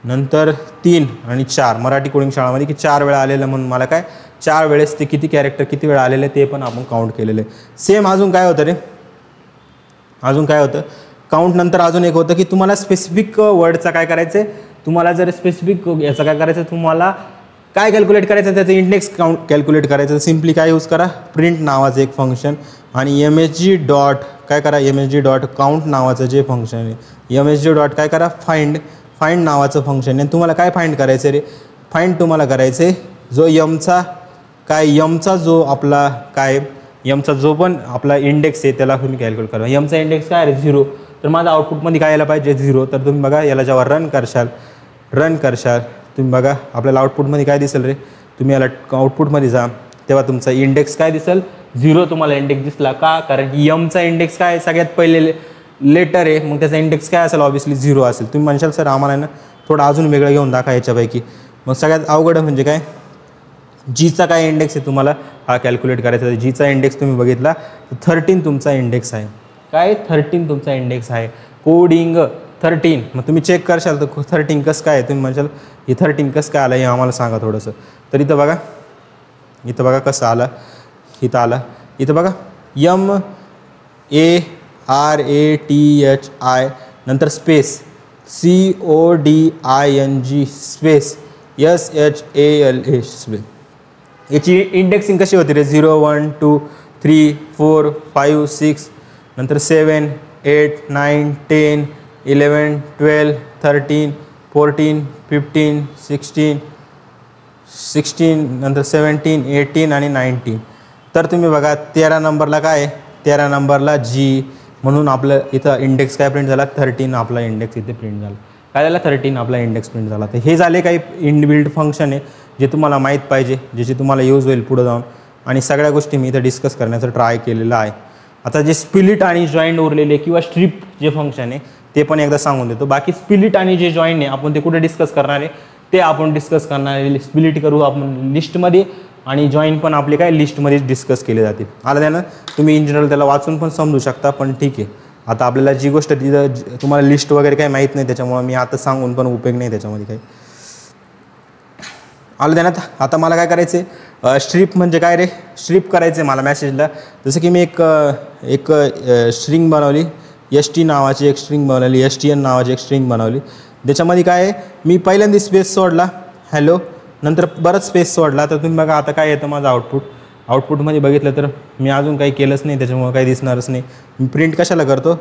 नंतर 3 आणि 4 मराठी कोडिंग शाळामध्ये की 4 वेळा आलेलं म्हणून मला काय 4 वेळेस ते किती कॅरेक्टर किती वेळा आलेले ते पण आपण काउंट केलेलं आहे. सेम अजून काय होतं काउंट नंतर अजून एक होतं की तुम्हाला स्पेसिफिक वर्डचा काय करायचं आहे, तुम्हाला जर स्पेसिफिक याचं काय करायचं, तुम्हाला काय कॅल्क्युलेट करायचं त्याचं इंडेक्स काउंट कॅल्क्युलेट करायचं, सिम्पली काय यूज करा, प्रिंट नावाचं एक फंक्शन आणि MSG डॉट काय करा, MSG डॉट काउंट नावाचं जे फंक्शन आहे, MSG डॉट काय करा, फाइंड नावाचं फंक्शन आहे. तुम्हाला काय फाइंड करायचं रे, फाइंड तुम्हाला करायचं आहे जो यमचा जो आपला काय यमचा जो पण आपला इंडेक्स आहे त्याला तुम्ही कॅल्क्युलेट करा. यमचा इंडेक्स काय आहे 0, तर माझा आउटपुटमध्ये काय यायला पाहिजे 0. तर तुम्ही बघा याला जेव्हा रन करशाल तुम्ही बघा आपल्याला आउटपुटमध्ये काय दिसेल रे, तुम्ही याला आउटपुटमध्ये जा तेव्हा तुमचा इंडेक्स काय दिसेल 0 तुम्हाला इंडेक्स दिसला का, कारण की यमचा इंडेक्स काय सगळ्यात पहिले लेटर आहे, मग त्याचा इंडेक्स काय असेल ऑब्विसली 0 असेल. तुम्ही म्हणशाल सर आम्हाला ना थोडं अजून वेगळं घेऊन दाखवा याच्यापैकी, मग सगळ्यात अवघड म्हणजे काय, जीचा काय इंडेक्स आहे तुम्हाला हा कॅल्क्युलेट करायचा आहे. जीचा इंडेक्स तुम्ही बघितला तर 13 तुमचा इंडेक्स आहे, काय 13 तुमचा इंडेक्स आहे, कोडिंग 13. मग तुम्ही चेक करशाल तर 13 कसं काय, तुम्ही म्हणशाल हे 13 कसं काय आलं हे आम्हाला सांगा थोडंसं. तर इथं बघा कसं आलं, इथं बघा MARATHI नंतर space CODING space SHALA space. याची इंडेक्सिंग कशी होती रे, 0 1 2 3 4 5 6 नंतर 7 8 9 10 11 12 13 14 15 16 नंतर 17 18 आणि 19. तर तुम्ही बघा 13 नंबरला काय, 13 नंबरला G म्हणून आपलं इथं इंडेक्स काय प्रिंट झाला 13, आपला इंडेक्स इथे प्रिंट झाला, काय झाला 13 आपला इंडेक्स प्रिंट झाला. तर हे झाले काही इनबिल्ट फंक्शन आहे जे तुम्हाला माहीत पाहिजे, ज्याची तुम्हाला यूज होईल पुढे जाऊन, आणि सगळ्या गोष्टी मी इथं डिस्कस करण्याचं ट्राय केलेलं आहे. आता जे स्प्लिट आणि जॉईंट उरलेले किंवा स्ट्रिप जे फंक्शन आहे ते पण एकदा सांगून देतो. बाकी स्प्लिट आणि जे जॉईंट आहे आपण ते कुठे डिस्कस करणार आहे, ते आपण डिस्कस करणार आहे. स्प्लिट करू आपण लिस्टमध्ये आणि जॉईंट पण आपले काय लिस्टमध्येच डिस्कस केले जातील. आलं त्यानं तुम्ही इन जनरल त्याला वाचून पण समजू शकता, पण ठीक आहे. आता आपल्याला जी गोष्ट तिथं तुम्हाला लिस्ट वगैरे काही माहीत नाही त्याच्यामुळे मी आता सांगून पण उपयोग नाही त्याच्यामध्ये काही. आलं ध्यानात. आता मला काय करायचं आहे, स्ट्रिप म्हणजे काय रे, स्ट्रिप करायचं आहे मला मॅसेजला. जसं की मी एक स्ट्रिंग बनवली, ST नावाची एक स्ट्रिंग बनवली, STN नावाची एक स्ट्रिंग बनवली. त्याच्यामध्ये काय आहे, मी पहिल्यांदा स्पेस सोडला हॅलो, नंतर बरंच स्पेस सोडला, तर तुम्ही बघा आता काय येतं माझं आउटपुटमध्ये बघितलं तर मी अजून काही केलंच नाही त्याच्यामुळं काही दिसणारच नाही. मी प्रिंट कशाला करतो,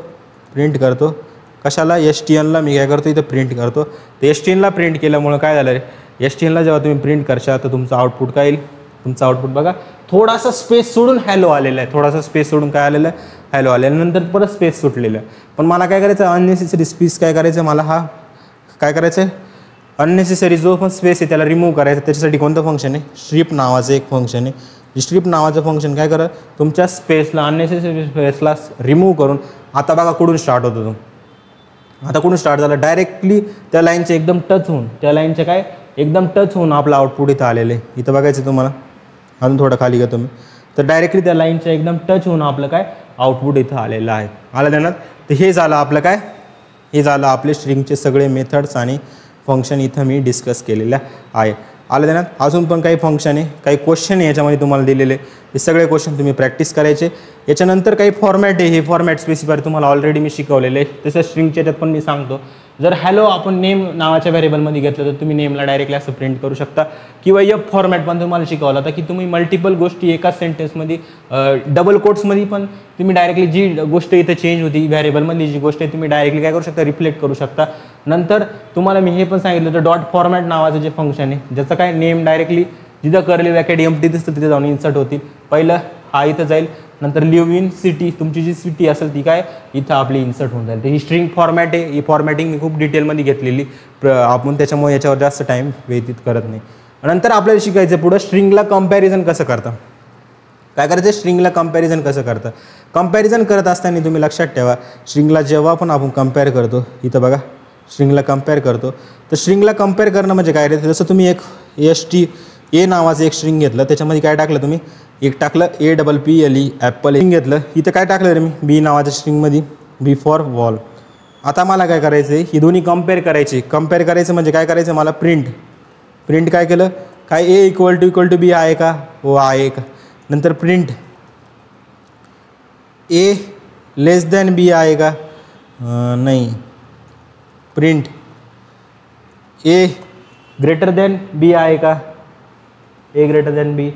कशाला STNला मी काय करतो इथं प्रिंट करतो. तर STNला प्रिंट केल्यामुळं काय झालं रे, STNला जेव्हा तुम्ही प्रिंट करशाल तर तुमचं आउटपुट काय येईल, तुमचं आउटपुट बघा थोडासा स्पेस सोडून हॅलो आलेला आहे, थोडासा स्पेस सोडून काय आलेलं आहे हॅलो आलेलं, नंतर परत स्पेस सुटलेलं आहे. पण मला काय करायचं अननेसेसरी स्पेस काय करायचं, मला हा काय करायचं आहे अननेसेसरी जो पण स्पेस आहे त्याला रिमूव्ह करायचं. त्याच्यासाठी कोणतं फंक्शन आहे, स्ट्रिप नावाचं एक फंक्शन आहे. स्ट्रिप नावाचं फंक्शन काय करा, तुमच्या स्पेसला अननेसेसरी स्पेसला रिमूव्ह करून आता बघा कुठून स्टार्ट होतो तो, आता कुठून स्टार्ट झाला डायरेक्टली त्या लाईनचे एकदम टच होऊन, त्या लाईनचे काय एकदम टच होऊन आपलं आउटपुट इथं आलेलं आहे. इथं बघायचं तुम्हाला, अजून थोडं खाली घ्या तुम्ही, तर डायरेक्टली त्या लाईनच्या एकदम टच होऊन आपलं काय आउटपुट इथं आलेलं आहे. आलं ध्यानात. तर हे झालं आपलं काय, हे झालं आपले स्ट्रिंगचे सगळे मेथड्स आणि फंक्शन इथं मी डिस्कस केलेलं आहे. आलं ध्यानात. अजून पण काही फंक्शन आहे, काही क्वेश्चन आहे याच्यामध्ये तुम्हाला दिलेले, हे सगळे क्वेश्चन तुम्ही प्रॅक्टिस करायचे. याच्यानंतर काही फॉर्मॅट आहे, हे फॉर्मॅट स्पेसिफायर तुम्हाला ऑलरेडी मी शिकवलेले आहे. तसं स्ट्रिंगच्या याच्यात पण मी सांगतो, जर हॅलो आपण नेम नावाच्या व्हेरिएबलमध्ये घेतलं तर तुम्ही नेमला डायरेक्टली असं प्रिंट करू शकता. किंवा एफ फॉर्मॅट पण तुम्हाला शिकवला होता की तुम्ही मल्टिपल गोष्टी एकाच सेंटेन्समध्ये डबल कोट्समध्ये पण तुम्ही डायरेक्टली जी गोष्ट इथं चेंज होती व्हेरिएबलमधली जी गोष्ट आहे तुम्ही डायरेक्टली काय करू शकता रिफ्लेक्ट करू शकता. नंतर तुम्हाला मी हे पण सांगितलं होतं डॉट फॉर्मॅट नावाचं जे फंक्शन आहे ज्याचं काय नेम डायरेक्टली जिथं करली व्याकेट एम्प्टी दिसतं तिथे जाऊन इन्सर्ट होतील. पहिलं हा इथं जाईल, नंतर लिव्ह इन सिटी तुमची जी सिटी असेल ती काय इथं आपली इन्सर्ट होऊन जाईल. तर ही स्ट्रिंग फॉर्मॅट आहे, ही फॉर्मॅटिंग मी खूप डिटेलमध्ये घेतलेली आपण, त्याच्यामुळे याच्यावर जास्त टाईम व्यतीत करत नाही. नंतर आपल्याला शिकायचं पुढं स्ट्रिंगला कंपॅरिझन कसं करतं. काय करायचं, स्ट्रिंगला कंपॅरिझन कसं करतं. कंपॅरिझन करत असताना तुम्ही लक्षात ठेवा, स्ट्रिंगला जेव्हा पण आपण कंपेअर करतो, इथं बघा स्ट्रिंगला कंपेअर करतो, तर स्ट्रिंगला कंपेअर करणं म्हणजे काय रे, जसं तुम्ही एक ए नावाचं एक स्ट्रिंग घेतलं, त्याच्यामध्ये काय टाकलं तुम्ही, एक टाकलं APPLE ॲपल घेतलं, इथं काय टाकलं रे मी बी नावाच्या स्ट्रिंगमध्ये बी फॉर वॉल. आता मला काय करायचं आहे, ही दोन्ही कंपेअर करायचं म्हणजे काय करायचं मला प्रिंट काय केलं, काय A = B आहे का, हो आहे का. नंतर प्रिंट A B आहे का, नाही, प्रिंट ए ग्रेटर दॅन बी आहे का, ए ग्रेटर दॅन बी,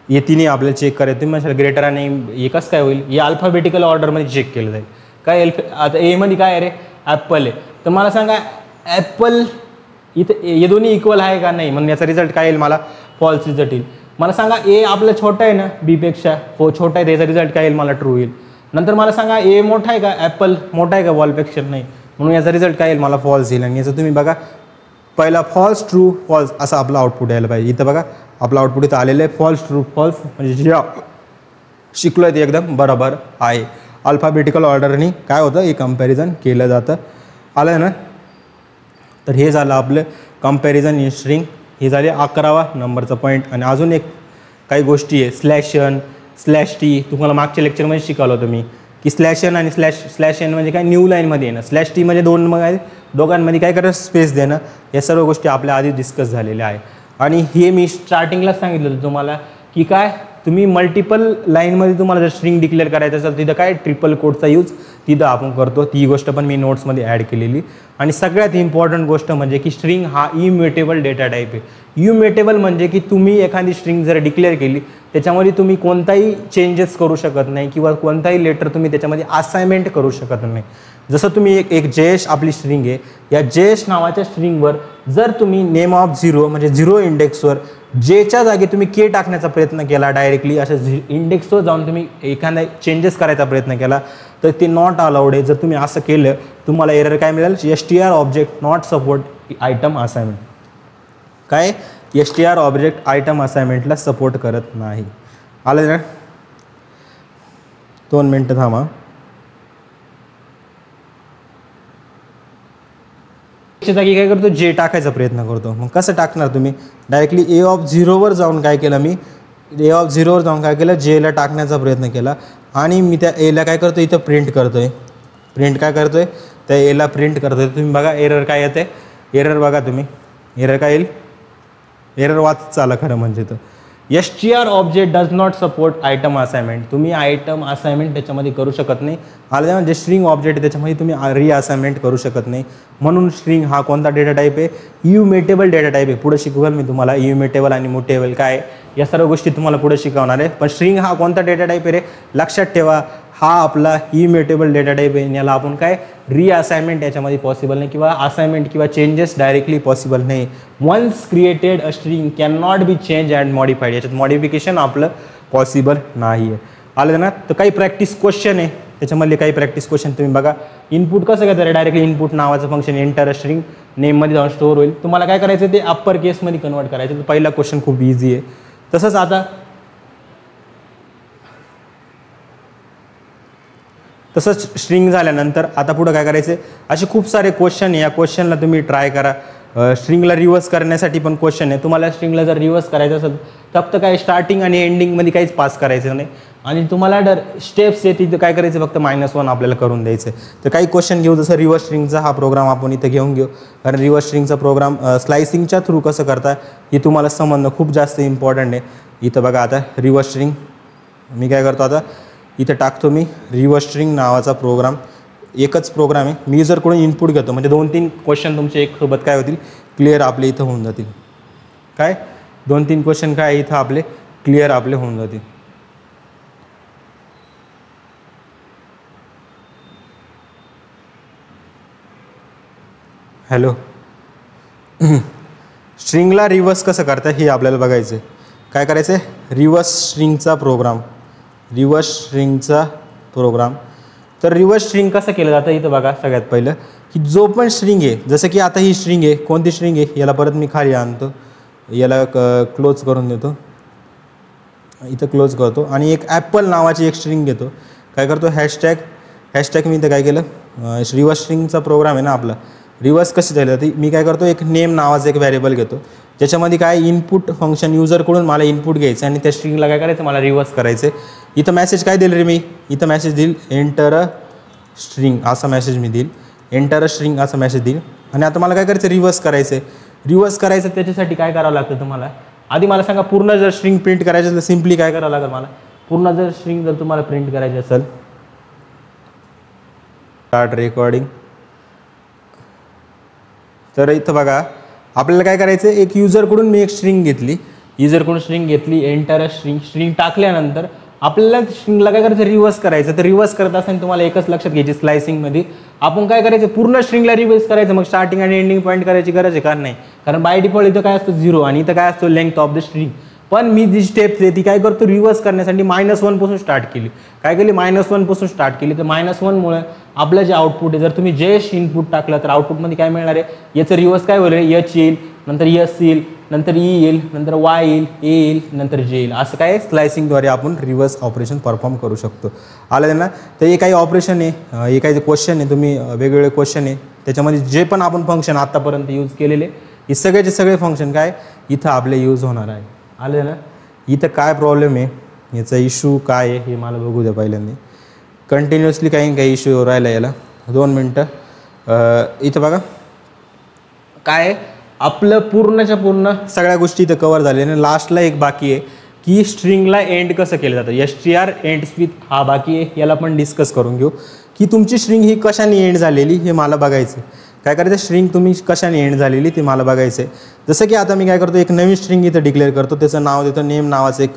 हे तिन्ही आपल्याला चेक करायचं. तुम्ही म्हणाल ग्रेटर आणि हे कसं काय होईल, हे अल्फाबेटिकल ऑर्डरमध्ये चेक केलं जाईल. काय आता एमध्ये काय आहे रे, ॲपल आहे, तर मला सांगा ॲपल इथं हे दोन्ही इक्वल आहे का, नाही, म्हणून याचा रिझल्ट काय येईल, मला फॉल्स रिझल्ट येईल. मला सांगा ए आपलं छोटा आहे ना बीपेक्षा, हो छोटा आहे, त्याचा रिझल्ट काय येईल, मला ट्रू येईल. नंतर मला सांगा ए मोठा आहे का, ॲपल मोठा आहे का बॉलपेक्षा, नाही, म्हणून याचा रिझल्ट काय येईल, मला फॉल्स येईल. आणि याचं तुम्ही बघा पहिला फॉल्स ट्रू फॉल्स असं आपलं आउटपुट यायला पाहिजे. इथं बघा आपलं आउटपुट इथं आलेलं आहे फॉल्स ट्रू फॉल्स, म्हणजे जे शिकलो आहे ते एकदम बरोबर आहे. अल्फाबेटिकल ऑर्डरनी काय होतं, हे कंपॅरिझन केलं जातं. आलं ना. तर हे झालं आपलं कंपॅरिझन इन स्ट्रिंग, हे झाले 11वा नंबरचा पॉईंट. आणि अजून एक काही गोष्टी आहे, स्लॅशन स्लॅश टी, तुम्हाला मागच्या लेक्चरमध्ये शिकवलं होतं मी की स्लॅश एन आणि स्लॅश एन म्हणजे काय, न्यू लाईनमध्ये येणं, स्लॅश टी म्हणजे दोघांमध्ये काय करायचं, स्पेस देणं. या सर्व गोष्टी आपल्या आधी डिस्कस झालेल्या आहे. आणि हे मी स्टार्टिंगलाच सांगितलं होतं तुम्हाला की काय, तुम्ही मल्टिपल लाईनमध्ये तुम्हाला जर स्ट्रिंग डिक्लेअर करायचं असेल तिथं काय ट्रिपल कोटचा यूज तिथं आपण करतो. ती गोष्ट पण मी नोट्समध्ये ॲड केलेली. आणि सगळ्यात इम्पॉर्टंट गोष्ट म्हणजे की स्ट्रिंग हा इम्युटेबल डेटा टाईप आहे. इम्युटेबल म्हणजे की तुम्ही एखादी स्ट्रिंग जर डिक्लेअर केली त्याच्यामध्ये तुम्ही कोणताही चेंजेस करू शकत नाही किंवा कोणताही लेटर तुम्ही त्याच्यामध्ये असाइनमेंट करू शकत नाही. जसं तुम्ही एक जयेश आपली स्ट्रिंग आहे, या जयेश नावाच्या स्ट्रिंगवर जर तुम्ही नेम ऑफ झिरो म्हणजे झिरो इंडेक्सवर जेच्या जागी तुम्ही के टाकण्याचा प्रयत्न केला, डायरेक्टली अशा इंडेक्सवर जाऊन तुम्ही एखादा चेंजेस करायचा प्रयत्न केला तर ते नॉट अलाउड आहे. जर तुम्ही असं केलं तुम्हाला एरर काय मिळेल, str object not support item assignment. काय, str ऑब्जेक्ट आयटम असाइनमेंटला सपोर्ट करत नाही. आलं ना. 2 मिनटं थांबा. जागी काय करतो, जे टाकायचा प्रयत्न करतो. मग कसं टाकणार तुम्ही, डायरेक्टली ए ऑफ झिरोवर जाऊन काय केलं मी, ए ऑफ झिरोवर जाऊन काय केलं, जेला टाकण्याचा प्रयत्न केला आणि मी त्या एला काय करतो, इथं प्रिंट करतोय. प्रिंट काय करतोय, त्या एला प्रिंट करतोय. तुम्ही बघा एरर काय येते, एरर बघा तुम्ही, एरर काय येईल, एरर वाच चाला खरं म्हणजे तर str object does not support item assignment. तुम्ही आयटम असाइनमेंट त्याच्यामध्ये करू शकत नाही. आलं म्हणजे स्ट्रिंग ऑब्जेक्ट आहे त्याच्यामध्ये तुम्ही रिअसाइनमेंट करू शकत नाही. म्हणून स्ट्रिंग हा कोणता डेटा टाईप आहे, इम्युटेबल डेटा टाईप आहे. पुढे शिकवेल मी तुम्हाला इम्युटेबल आणि म्युटेबल काय, या सर्व गोष्टी तुम्हाला पुढे शिकवणार आहे. पण स्ट्रिंग हा कोणता डेटा टाईप आहे रे, लक्षात ठेवा हा आपला इम्युटेबल डेटा टाईप आहे. याला आपण काय रिअसाइनमेंट याच्यामध्ये पॉसिबल नाही किंवा असाइनमेंट किंवा चेंजेस डायरेक्टली पॉसिबल नाही. Once created a string can not be change and modified. याच्यात मॉडिफिकेशन आपलं पॉसिबल नाही आहे. आलं ना. तर काही प्रॅक्टिस क्वेश्चन आहे त्याच्यामधले, काही प्रॅक्टिस क्वेश्चन तुम्ही बघा. इनपुट कसं घेतात, डायरेक्टली इनपुट नावाचं फंक्शन एंटर स्ट्रिंग नेममध्ये जाऊन स्टोअर होईल. तुम्हाला काय करायचं ते अप्पर केसमध्ये कन्वर्ट करायचं. तर पहिला क्वेश्चन खूप इझी आहे. तसंच आता स्ट्रिंग झाल्यानंतर आता पुढं काय करायचं, असे खूप सारे क्वेश्चन आहे. या क्वेश्चनला तुम्ही ट्राय करा. स्ट्रिंगला रिव्हर्स करण्यासाठी पण क्वेश्चन आहे. तुम्हाला स्ट्रिंगला जर रिव्हर्स करायचं असेल फक्त काय स्टार्टिंग आणि एंडिंगमध्ये काहीच पास करायचं नाही आणि तुम्हाला स्टेप्स आहे तिथं काय करायचं, फक्त -1 आपल्याला करून द्यायचं आहे. तर काही क्वेश्चन घेऊ, जसं रिव्हर्स स्ट्रिंगचा हा प्रोग्राम आपण इथं घेऊन घेऊ. कारण रिव्हर्स स्ट्रिंगचा प्रोग्राम स्लायसिंगच्या थ्रू कसं करता हे तुम्हाला समजणं खूप जास्त इम्पॉर्टंट आहे. इथं बघा आता रिव्हर्स स्ट्रिंग मी काय करतो, आता इथं टाकतो मी रिव्हर्स स्ट्रिंग नावाचा प्रोग्राम. एकच प्रोग्राम आहे. मी जर कोणी इनपुट घेतो म्हणजे 2-3 क्वेश्चन तुमचे एक सोबत काय होतील, क्लिअर आपले इथं होऊन जातील. काय 2-3 क्वेश्चन काय इथं आपले क्लिअर आपले होऊन जातील. हॅलो. स्ट्रिंगला रिव्हर्स कसं करता हे आपल्याला बघायचं आहे. काय करायचं आहे, रिव्हर्स स्ट्रिंगचा प्रोग्राम. तर रिव्हर्स स्ट्रिंग कसं केलं जातं इथं बघा. सगळ्यात पहिलं की जो पण स्ट्रिंग आहे, जसं की आता ही स्ट्रिंग आहे, कोणती स्ट्रिंग आहे, याला परत मी खाली आणतो, याला क्लोज करून देतो, इथं क्लोज करतो आणि एक ॲपल नावाची एक स्ट्रिंग घेतो. काय करतो, हॅशटॅग मी इथं काय केलं, रिव्हर्स स्ट्रिंगचा प्रोग्राम आहे ना आपला. रिव्हर्स कशी झाली जाते, मी काय करतो, एक नेम नावाचं एक व्हेरिएबल घेतो ज्याच्यामध्ये काय इनपुट फंक्शन यूजरकडून मला इनपुट घ्यायचं आणि त्या स्ट्रिंगला काय करायचं, मला रिव्हर्स करायचं. इथं मेसेज काय दिलं रे मी, इथं मेसेज देईल एंटर अ स्ट्रिंग असा मेसेज मी देईल, एंटर अ स्ट्रिंग असा मेसेज देईल. आणि आता मला काय करायचं, रिव्हर्स करायचं आहे. रिव्हर्स करायचं त्याच्यासाठी काय करावं लागतं तुम्हाला, आधी मला सांगा पूर्ण जर स्ट्रिंग प्रिंट करायचं तर सिम्पली काय करावं लागेल मला, पूर्ण जर स्ट्रिंग जर तुम्हाला प्रिंट करायची असेल, स्टार्ट रेकॉर्डिंग. तर इथं बघा आपल्याला काय करायचं, एक युजरकडून मी एक स्ट्रिंग घेतली, एंटर स्ट्रिंग टाकल्यानंतर आपल्याला स्ट्रिंगला काय करायचं, रिव्हर्स करायचं. तर रिव्हर्स करत असताना तुम्हाला एकच लक्षात घ्यायची, स्लायसिंगमध्ये आपण काय करायचं, पूर्ण स्ट्रिंगला रिव्हर्स करायचं. मग स्टार्टिंग आणि एंडिंग पॉईंट करायची गरज आहे का नाही, कारण बाय डिफॉल्ट इथं काय असतं 0 आणि इथं काय असतो लेंथ ऑफ द स्ट्रिंग. पण मी जी स्टेप्स आहे ती काय करतो, रिव्हर्स करण्यासाठी -1 पासून स्टार्ट केली. काय केली, -1 पासून स्टार्ट केली. तर -1 मुळे आपलं जे आउटपुट आहे, जर तुम्ही जयश इनपुट टाकलं तर आउटपुटमध्ये काय मिळणार आहे, याचं रिव्हर्स काय होईल, H येईल, नंतर S येईल, नंतर E येईल, नंतर Y येईल, A येईल, नंतर J येईल. असं काय स्लायसिंगद्वारे आपण रिव्हर्स ऑपरेशन परफॉर्म करू शकतो. आलं ना. तर हे काही ऑपरेशन आहे, हे काही क्वेश्चन आहे, तुम्ही वेगवेगळे क्वेश्चन आहे त्याच्यामध्ये जे पण आपण फंक्शन आत्तापर्यंत यूज केलेले हे सगळेचे सगळे फंक्शन काय इथं आपले यूज होणार आहे. आले ना. इथं काय प्रॉब्लेम आहे, याचा इश्यू काय आहे हे मला बघू द्या पहिल्यांदा. कंटिन्युअसली काही इश्यू राहिला याला. 2 मिनटं. इथं बघा काय आपलं पूर्णच्या पूर्ण सगळ्या गोष्टी इथं कवर झाल्या आणि लास्टला एक बाकी आहे की स्ट्रिंगला एंड कसं केलं जातं. str एंड्स विथ हा बाकी आहे, याला पण डिस्कस करून घेऊ की तुमची स्ट्रिंग ही कशाने एंड झालेली हे मला बघायचं. काय करायचं, स्ट्रिंग तुम्ही कशाने एंड झालेली ते मला बघायचं आहे. जसं की आता मी काय करतो, एक नवीन स्ट्रिंग इथं डिक्लेअर करतो, त्याचं नाव देतो नेम नावाचं एक,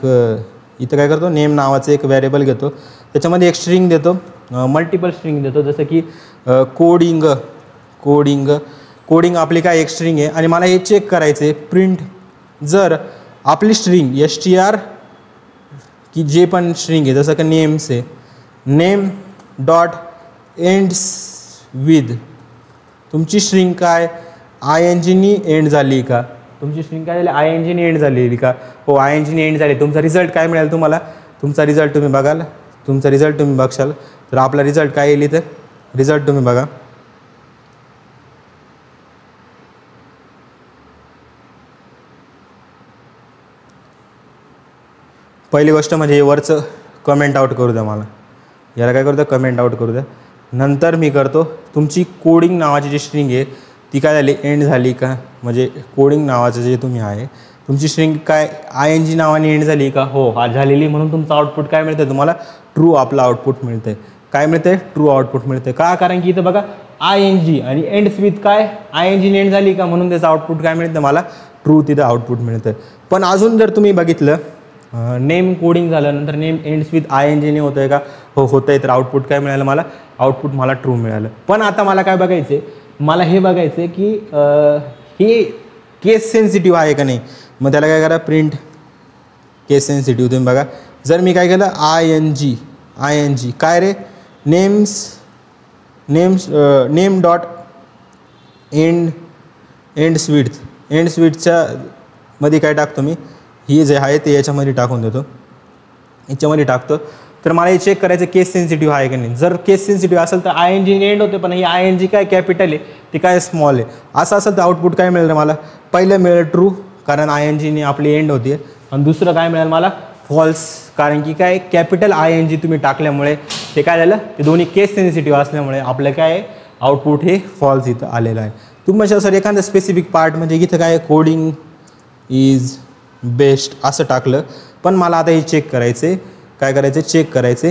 इथं काय करतो नेम नावाचं एक व्हेरिएबल घेतो, त्याच्यामध्ये एक स्ट्रिंग देतो, मल्टिपल स्ट्रिंग देतो. जसं की कोडिंग आपली काय एक स्ट्रिंग आहे आणि मला हे चेक करायचं आहे प्रिंट जर आपली स्ट्रिंग str की जे पण स्ट्रिंग आहे जसं की नेम्स आहे, नेम डॉट एंड्स विथ तुमची स्ट्रिंग काय ing एंड झाली का, तुमची स्ट्रिंग काय झाली ing एंड झालेली का, हो ing एंड झाली. तुमचा रिझल्ट काय मिळेल तुम्हाला, तुमचा रिझल्ट तुम्ही बघाल, बघशाल तर आपला रिझल्ट काय येईल इथं, रिझल्ट तुम्ही बघा. पहिली गोष्ट म्हणजे वरचं कमेंट आउट करू द्या मला, याला काय करू द्या कमेंट आउट करू द्या. नंतर मी करतो तुमची कोडिंग नावाची जी स्ट्रिंग आहे ती काय झाली एंड झाली का, म्हणजे कोडिंग नावाचं जे तुम्ही आहे तुमची स्ट्रिंग काय ing नावाने एंड झाली का, हो हा झालेली. म्हणून तुमचं आउटपुट काय मिळतं तुम्हाला, ट्रू आपलं आउटपुट मिळतं आहे. काय मिळतं आहे, ट्रू आउटपुट मिळतं आहे. का, कारण की इथं बघा ing आणि एंड्स विथ काय ing एंड झाली का, म्हणून त्याचं आउटपुट काय मिळतं मला, ट्रू तिथं आउटपुट मिळतं आहे. पण अजून जर तुम्ही बघितलं नेम कोडिंग झालं नंतर नेम एंड्स विथ ing होतं आहे का, हो होतं आहे, तर आउटपुट काय मिळालं मला, आउटपुट मला ट्रू मिळालं. पण आता मला काय बघायचं आहे, मला हे बघायचं आहे की हे केस सेन्सिटिव्ह आहे का नाही. मग त्याला काय करा, प्रिंट केस सेन्सिटिव्ह. तुम्ही बघा जर मी काय केलं ing काय रे, नेम डॉट एंड्स विथच्या मध्ये काय टाकतो मी, ही जे आहे ते याच्यामध्ये टाकून देतो, याच्यामध्ये टाकतो. तर मला हे चेक करायचं केस सेन्सिटिव्ह आहे की नाही. जर केस सेन्सिटिव्ह असेल तर ing एंड होते, पण ही ing काय कॅपिटल आहे ती काय स्मॉल आहे. असं असेल तर आउटपुट काय मिळेल मला, पहिलं मिळेल ट्रू कारण ing आपली एंड होती, आणि दुसरं काय मिळेल मला फॉल्स, कारण की काय कॅपिटल ing तुम्ही टाकल्यामुळे ते काय झालं, ते दोन्ही केस सेन्सिटिव्ह असल्यामुळे आपलं काय आउटपुट हे फॉल्स इथं आलेलं आहे. तुम्ही म्हणजे सर एखादं स्पेसिफिक पार्ट म्हणजे इथं काय कोडिंग इज बेस्ट असं टाकलं, पण मला आता हे चेक करायचे, काय करायचं चेक करायचे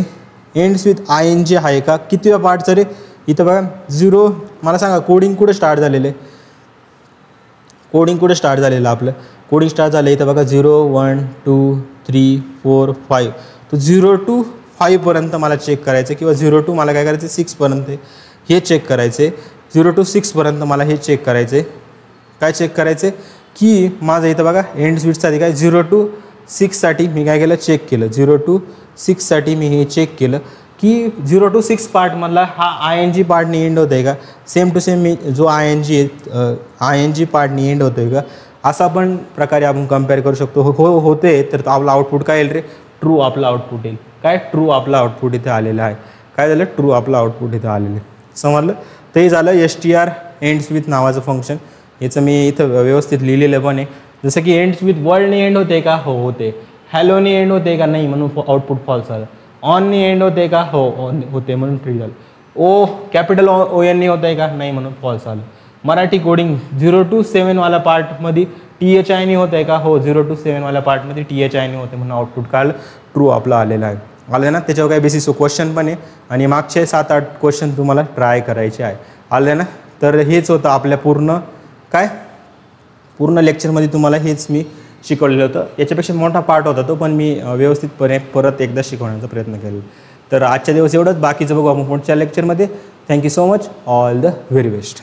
एंड्स विथ ing आहे का, किती पार्टचं रे, इथं बघा 0. मला सांगा कोडिंग कुठे स्टार्ट झालेलं आहे, आपलं कोडिंग स्टार्ट झालं इथं बघा 0 1 2 3 4 5. तर 0 to 5 पर्यंत मला चेक करायचं, किंवा 0 to मला काय करायचं 6 पर्यंत हे चेक करायचे. 0 to 6 पर्यंत मला हे चेक करायचे, काय चेक करायचे की माझं इथं बघा एंड स्विचसाठी काय 0 to 6 साठी मी काय केलं चेक केलं, 0 to 6 साठी मी हे चेक केलं की 0 to 6 पार्टमधला हा ing पार्टने एंड होतं आहे का, सेम टू सेम मी जो ing पार्टने एंड होतो आहे का, असा पण प्रकारे आपण कम्पेअर करू शकतो. होते तर आपलं आउटपुट काय येईल रे, ट्रू आपलं आउटपुट येईल. काय ट्रू आपलं आउटपुट इथे आलेलं आहे, काय झालं ट्रू आपलं आउटपुट इथं आलेलं आहे. समजलं. ते झालं str एंड्स विथ नावाचं फंक्शन. याचं मी इथं व्यवस्थित लिहिलेलं पण आहे. जसं की एंड्स विथ वर्ल्डने एंड होते का, हो होते. हॅलोने एंड होते का, नाही, म्हणून आउटपुट फॉल्स आलं. ऑनने एंड होते का, हो ऑन होते म्हणून ट्रू झालं. ओ कॅपिटल ON होतं का, नाही, म्हणून फॉल्स आलं. मराठी कोडिंग 0 to 7 वाला पार्टमध्ये THI होतं आहे का, हो 0 to 7 वाल्या पार्टमध्ये THI होते म्हणून आउटपुट काय आलं, ट्रू आपलं आलेलं आहे. आलं ना. त्याच्यावर काही बेसिस क्वेश्चन पण आहे आणि मागचे 7-8 क्वेश्चन तुम्हाला ट्राय करायचे आहे. आले ना. तर हेच होतं आपल्या पूर्ण काय पूर्ण लेक्चरमध्ये तुम्हाला हेच मी शिकवलेलं होतं. याच्यापेक्षा मोठा पार्ट होता तो, पण मी व्यवस्थितपणे परत एकदा शिकवण्याचा प्रयत्न केला. तर आजच्या दिवस एवढंच, बाकीचं बघू आपण पुढच्या लेक्चरमध्ये. Thank you so much, all the very best.